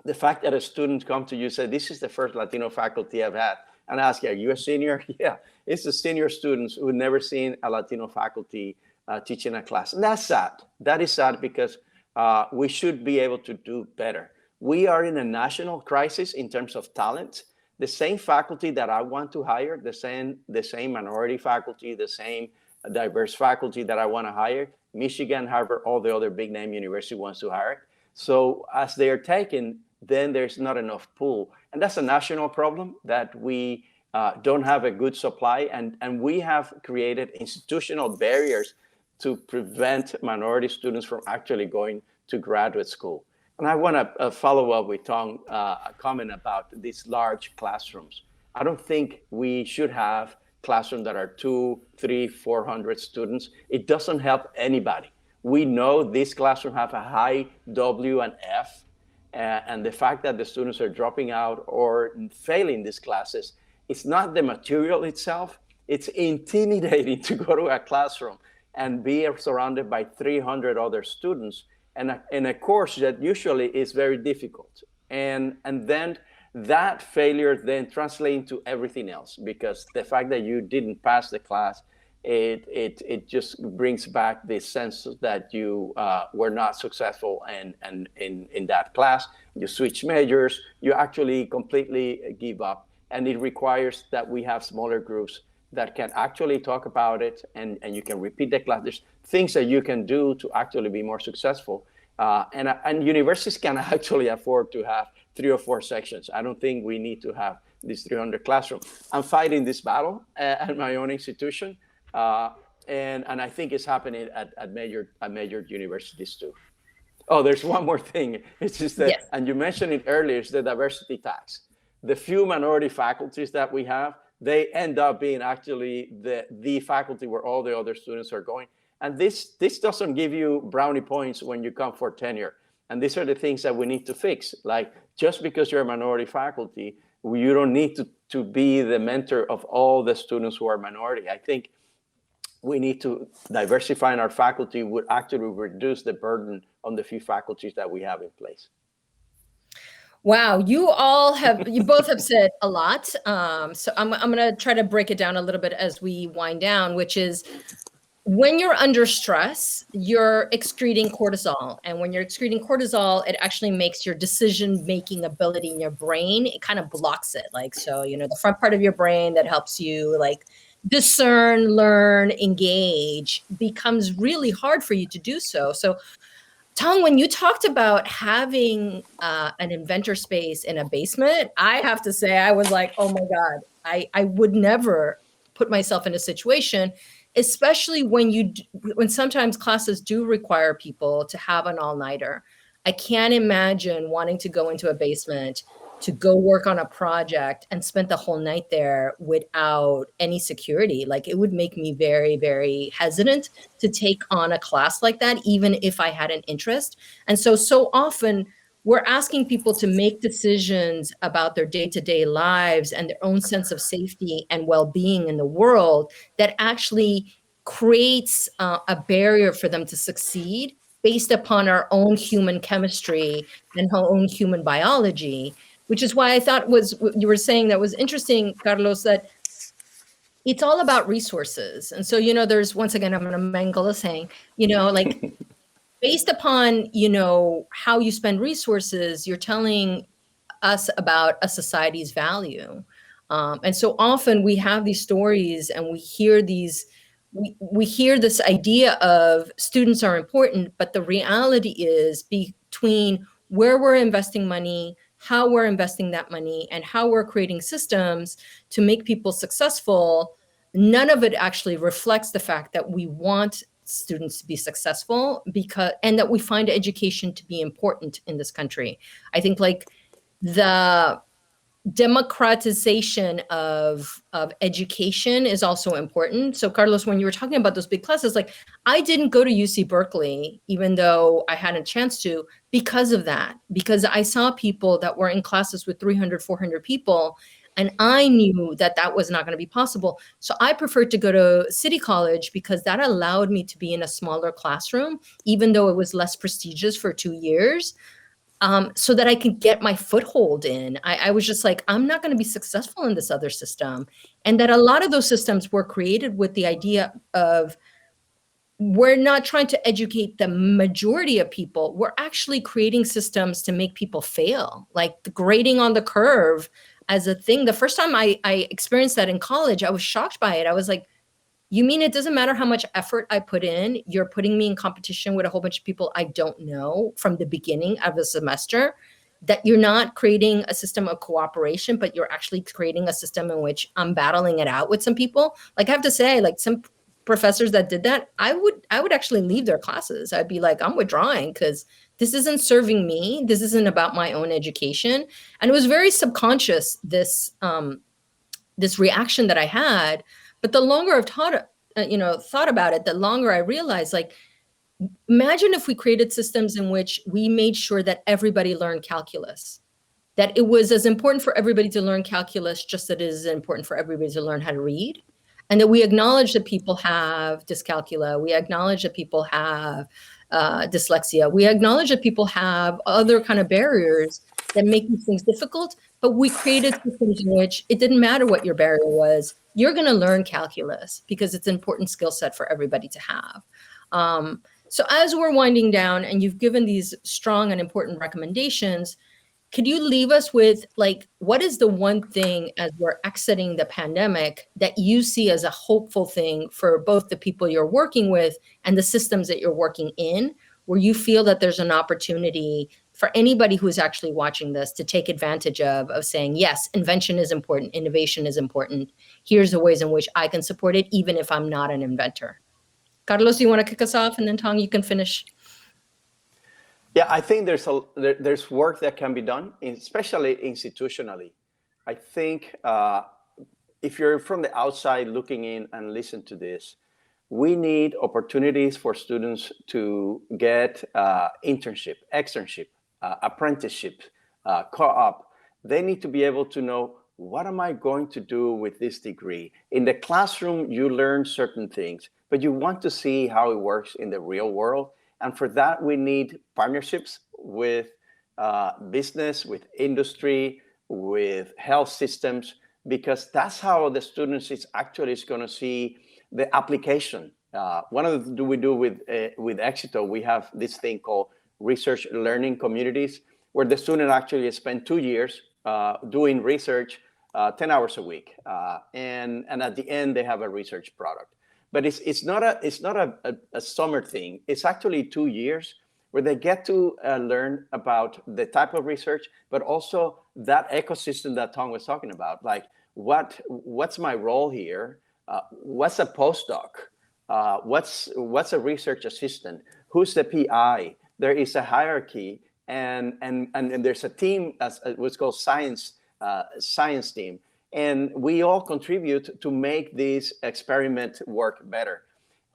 The fact that a student come to you and say, this is the first Latino faculty I've had, and ask, are you a senior? Yeah, it's the senior students who never seen a Latino faculty teaching a class. And that's sad. That is sad because we should be able to do better. We are in a national crisis in terms of talent. The same faculty that I want to hire, the same minority faculty, the same diverse faculty that I want to hire, Michigan, Harvard, all the other big name university wants to hire. So as they are taken, then there's not enough pool. And that's a national problem, that we don't have a good supply. And we have created institutional barriers to prevent minority students from actually going to graduate school. And I want to follow up with Tong's comment about these large classrooms. I don't think we should have classrooms that are 200, 300, 400 students. It doesn't help anybody. We know these classrooms have a high W and F, and the fact that the students are dropping out or failing these classes, it's not the material itself. It's intimidating to go to a classroom and be surrounded by 300 other students and in a course that usually is very difficult. And then that failure then translates into everything else, because the fact that you didn't pass the class, it just brings back this sense that you were not successful in that class. You switch majors, you actually completely give up. And it requires that we have smaller groups that can actually talk about it, and you can repeat the class. There's things that you can do to actually be more successful. And universities can actually afford to have 3 or 4 sections. I don't think we need to have these 300 classrooms. I'm fighting this battle at my own institution, and I think it's happening at major universities too. Oh, there's one more thing. It's just that, yes. And you mentioned it earlier, it's the diversity tax. The few minority faculties that we have, they end up being actually the faculty where all the other students are going. And this doesn't give you brownie points when you come for tenure. And these are the things that we need to fix. Like, just because you're a minority faculty, you don't need to be the mentor of all the students who are minority. I think we need to diversify in our faculty would actually reduce the burden on the few faculties that we have in place. Wow, you both have said a lot. So I'm going to try to break it down a little bit as we wind down, which is, when you're under stress, you're excreting cortisol. And when you're excreting cortisol, it actually makes your decision-making ability in your brain, it kind of blocks it. Like, so, the front part of your brain that helps you like discern, learn, engage becomes really hard for you to do so. So Tong, when you talked about having an inventor space in a basement, I have to say, I was like, oh my God, I would never put myself in a situation, especially when sometimes classes do require people to have an all-nighter. I can't imagine wanting to go into a basement to go work on a project and spend the whole night there without any security. Like, it would make me very, very hesitant to take on a class like that, even if I had an interest. And so often we're asking people to make decisions about their day-to-day lives and their own sense of safety and well-being in the world that actually creates a barrier for them to succeed based upon our own human chemistry and our own human biology, which is why I thought what you were saying that was interesting, Carlos, that it's all about resources. And so, there's, once again, I'm going to mangle a saying, like, based upon, how you spend resources, you're telling us about a society's value. And so often we have these stories and we hear we hear this idea of students are important, but the reality is between where we're investing money, how we're investing that money, and how we're creating systems to make people successful, none of it actually reflects the fact that we want students to be successful and that we find education to be important in this country. I think like the democratization of education is also important. So Carlos, when you were talking about those big classes, like, I didn't go to UC Berkeley, even though I had a chance to, because of that, because I saw people that were in classes with 300, 400 people, and I knew that that was not going to be possible. So I preferred to go to City College because that allowed me to be in a smaller classroom, even though it was less prestigious for 2 years. So that I could get my foothold in. I was just like, I'm not going to be successful in this other system. And that a lot of those systems were created with the idea of we're not trying to educate the majority of people. We're actually creating systems to make people fail, like the grading on the curve as a thing. The first time I experienced that in college, I was shocked by it. I was like, you mean it doesn't matter how much effort I put in, you're putting me in competition with a whole bunch of people I don't know from the beginning of the semester, that you're not creating a system of cooperation, but you're actually creating a system in which I'm battling it out with some people. Like I have to say, like some professors that did that, I would actually leave their classes. I'd be like, I'm withdrawing because this isn't serving me. This isn't about my own education. And it was very subconscious, this reaction that I had. But the longer I've thought about it, the longer I realized, like, imagine if we created systems in which we made sure that everybody learned calculus, that it was as important for everybody to learn calculus just as it is important for everybody to learn how to read. And that we acknowledge that people have dyscalculia. We acknowledge that people have dyslexia. We acknowledge that people have other kind of barriers that make these things difficult. But we created systems in which it didn't matter what your barrier was. You're going to learn calculus because it's an important skill set for everybody to have. So as we're winding down and you've given these strong and important recommendations, could you leave us with, like, what is the one thing as we're exiting the pandemic that you see as a hopeful thing for both the people you're working with and the systems that you're working in, where you feel that there's an opportunity for anybody who's actually watching this to take advantage of saying, yes, invention is important, innovation is important. Here's the ways in which I can support it, even if I'm not an inventor. Carlos, do you want to kick us off? And then Tong, you can finish. Yeah, I think there's work that can be done, especially institutionally. I think if you're from the outside looking in and listen to this, we need opportunities for students to get internship, externship, apprenticeship, co-op. They need to be able to know, what am I going to do with this degree? In the classroom, you learn certain things, but you want to see how it works in the real world. And for that, we need partnerships with business, with industry, with health systems, because that's how the students is going to see the application. One of the we do with Exito, we have this thing called research learning communities, where the student actually spend 2 years doing research 10 hours a week. And at the end, they have a research product. But it's not a summer thing. It's actually 2 years where they get to learn about the type of research, but also that ecosystem that Tom was talking about. Like, what's my role here? What's a postdoc? What's a research assistant? Who's the PI? There is a hierarchy, and there's a team, as what's called science team. And we all contribute to make this experiment work better.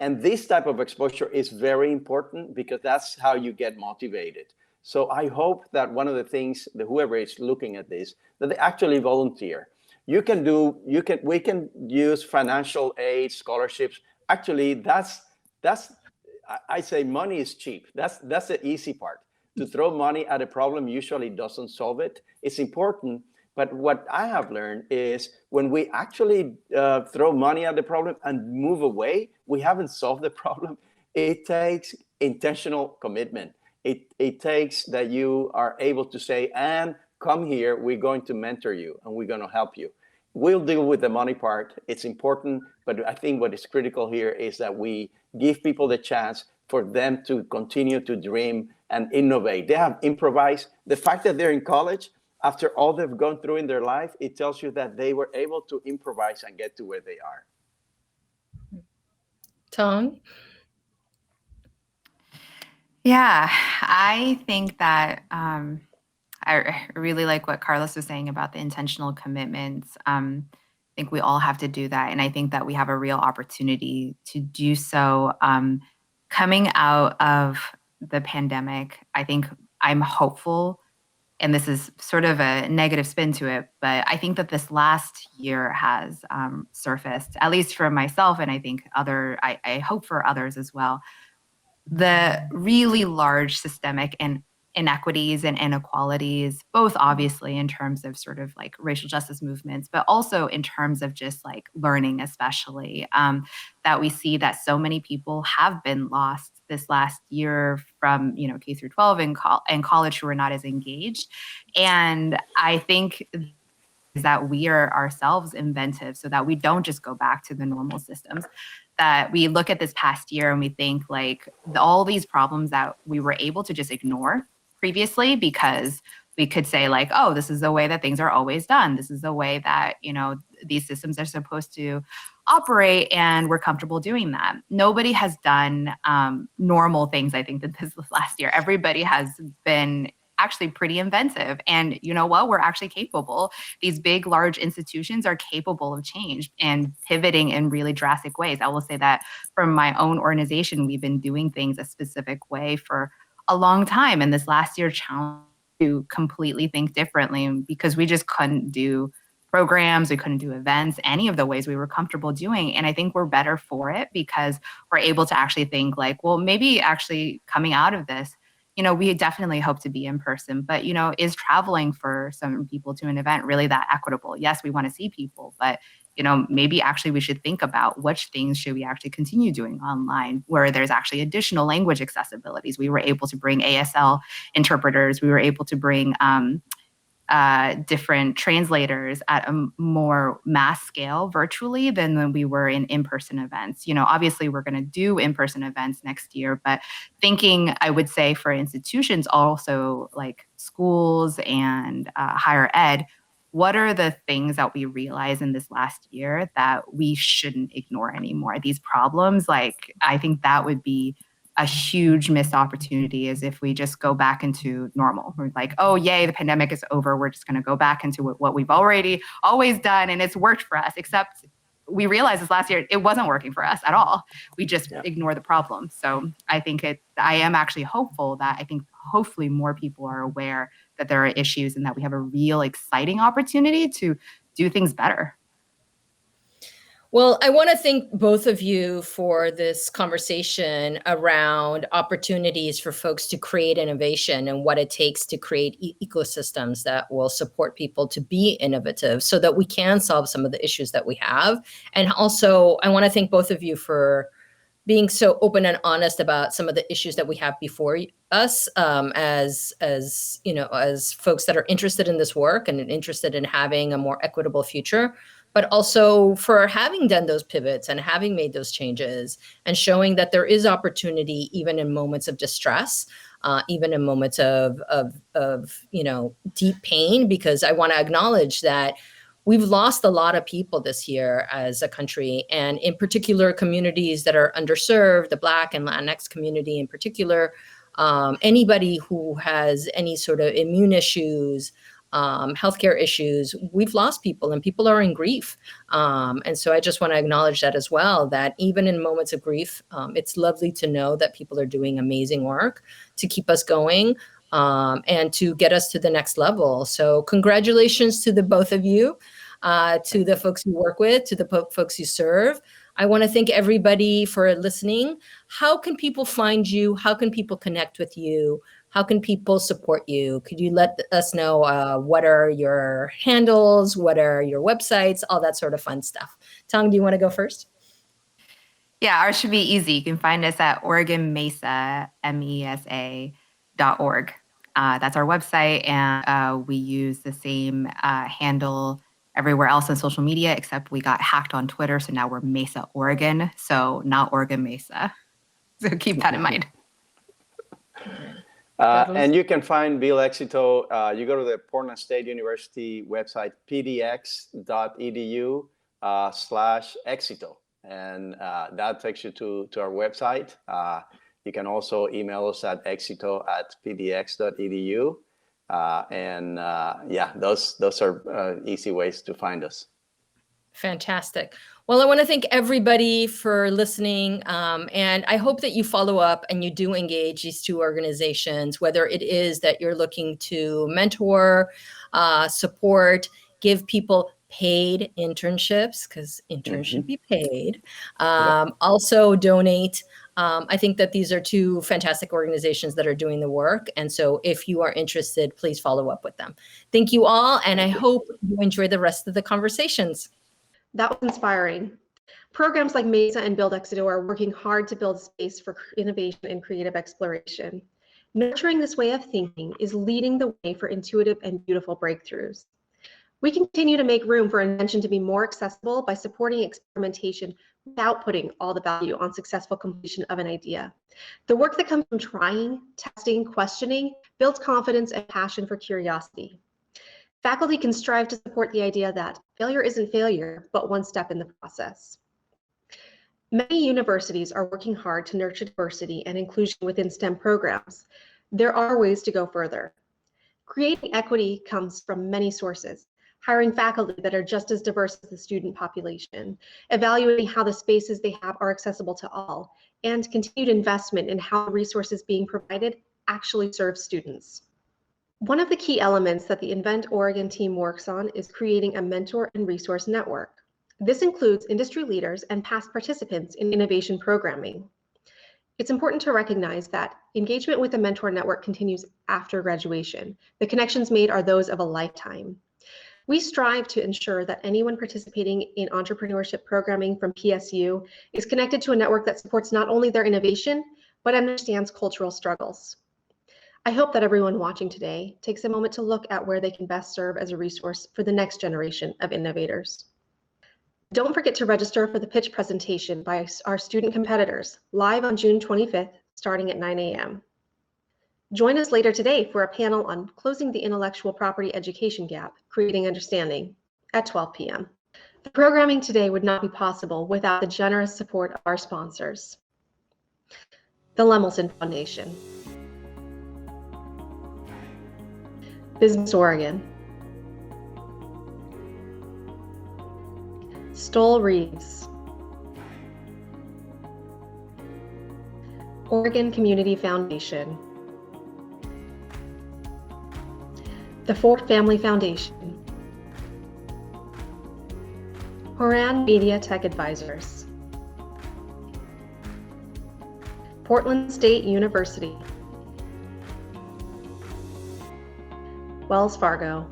And this type of exposure is very important because that's how you get motivated. So I hope that one of the things that whoever is looking at this, that they actually volunteer. We can use financial aid, scholarships. Actually, I say money is cheap. That's the easy part. To throw money at a problem usually doesn't solve it. It's important. But what I have learned is when we actually throw money at the problem and move away, we haven't solved the problem. It takes intentional commitment. It takes that you are able to say, and come here, we're going to mentor you and we're going to help you. We'll deal with the money part. It's important, but I think what is critical here is that we give people the chance for them to continue to dream and innovate. They have improvised. The fact that they're in college, after all they've gone through in their life, it tells you that they were able to improvise and get to where they are. Tom? Yeah, I think that I really like what Carlos was saying about the intentional commitments. I think we all have to do that. And I think that we have a real opportunity to do so. Coming out of the pandemic, I think I'm hopeful, and this is sort of a negative spin to it, but I think that this last year has surfaced, at least for myself, and I think I hope for others as well, the really large systemic and inequities and inequalities, both obviously in terms of sort of like racial justice movements, but also in terms of just like learning, especially that we see that so many people have been lost this last year from, you know, K through 12 and college who are not as engaged. And I think is that we are ourselves inventive so that we don't just go back to the normal systems, that we look at this past year and we think like all these problems that we were able to just ignore previously because we could say like, oh, this is the way that things are always done. This is the way that, you know, these systems are supposed to operate, and we're comfortable doing that. Nobody has done normal things, I think, that this last year. Everybody has been actually pretty inventive. And you know what? We're actually capable. These big, large institutions are capable of change and pivoting in really drastic ways. I will say that from my own organization, we've been doing things a specific way for a long time. And this last year challenged to completely think differently because we just couldn't do programs, we couldn't do events, any of the ways we were comfortable doing. And I think we're better for it because we're able to actually think like, well, maybe actually coming out of this, you know, we definitely hope to be in person, but, you know, is traveling for some people to an event really that equitable? Yes, we want to see people, but, you know, maybe actually we should think about which things should we actually continue doing online where there's actually additional language accessibilities. We were able to bring ASL interpreters. We were able to bring different translators at a more mass scale virtually than when we were in in-person events. You know, obviously we're going to do in-person events next year, but thinking, I would say for institutions also like schools and higher ed, what are the things that we realize in this last year that we shouldn't ignore anymore? These problems, like, I think that would be a huge missed opportunity is if we just go back into normal. We're like, oh, yay, the pandemic is over. We're just going to go back into what we've already always done. And it's worked for us, except we realized this last year, it wasn't working for us at all. We just ignore the problem. So I think I am actually hopeful that I think hopefully more people are aware that there are issues and that we have a real exciting opportunity to do things better. Well, I want to thank both of you for this conversation around opportunities for folks to create innovation and what it takes to create ecosystems that will support people to be innovative so that we can solve some of the issues that we have. And also, I want to thank both of you for being so open and honest about some of the issues that we have before us as you know, as folks that are interested in this work and interested in having a more equitable future, but also for having done those pivots and having made those changes and showing that there is opportunity even in moments of distress, even in moments of you know, deep pain, because I want to acknowledge that we've lost a lot of people this year as a country, and in particular communities that are underserved, the Black and Latinx community in particular, anybody who has any sort of immune issues, healthcare issues, we've lost people and people are in grief. And so I just want to acknowledge that as well, that even in moments of grief, it's lovely to know that people are doing amazing work to keep us going and to get us to the next level. So congratulations to the both of you, to the folks you work with, to the folks you serve. I want to thank everybody for listening. How can people find you? How can people connect with you? How can people support you? Could you let us know what are your handles? What are your websites? All that sort of fun stuff. Tong, do you want to go first? Yeah, ours should be easy. You can find us at Oregon Mesa, MESA.org. That's our website, and we use the same handle everywhere else on social media, except we got hacked on Twitter, so now we're Mesa, Oregon, so not Oregon Mesa. So keep that in mind. And you can find Bill Éxito. You go to the Portland State University website, pdx.edu/éxito, and that takes you to our website. You can also email us at éxito@pdx.edu. Yeah, those are easy ways to find us. Fantastic. Well, I want to thank everybody for listening. And I hope that you follow up and you do engage these two organizations, whether it is that you're looking to mentor, support, give people paid internships, because interns should be paid. Also donate I think that these are two fantastic organizations that are doing the work. And so if you are interested, please follow up with them. Thank you all. And I hope you enjoy the rest of the conversations. That was inspiring. Programs like MESA and Build Exito are working hard to build space for innovation and creative exploration. Nurturing this way of thinking is leading the way for intuitive and beautiful breakthroughs. We continue to make room for invention to be more accessible by supporting experimentation without putting all the value on successful completion of an idea. The work that comes from trying, testing, questioning builds confidence and passion for curiosity. Faculty can strive to support the idea that failure isn't failure, but one step in the process. Many universities are working hard to nurture diversity and inclusion within STEM programs. There are ways to go further. Creating equity comes from many sources. Hiring faculty that are just as diverse as the student population, evaluating how the spaces they have are accessible to all, and continued investment in how the resources being provided actually serve students. One of the key elements that the Invent Oregon team works on is creating a mentor and resource network. This includes industry leaders and past participants in innovation programming. It's important to recognize that engagement with the mentor network continues after graduation. The connections made are those of a lifetime. We strive to ensure that anyone participating in entrepreneurship programming from PSU is connected to a network that supports not only their innovation, but understands cultural struggles. I hope that everyone watching today takes a moment to look at where they can best serve as a resource for the next generation of innovators. Don't forget to register for the pitch presentation by our student competitors, live on June 25th, starting at 9 a.m. Join us later today for a panel on closing the intellectual property education gap, creating understanding, at 12 p.m. The programming today would not be possible without the generous support of our sponsors. The Lemelson Foundation, Business Oregon, Stoll Reeves, Oregon Community Foundation, the Ford Family Foundation, Horan Media Tech Advisors, Portland State University, Wells Fargo,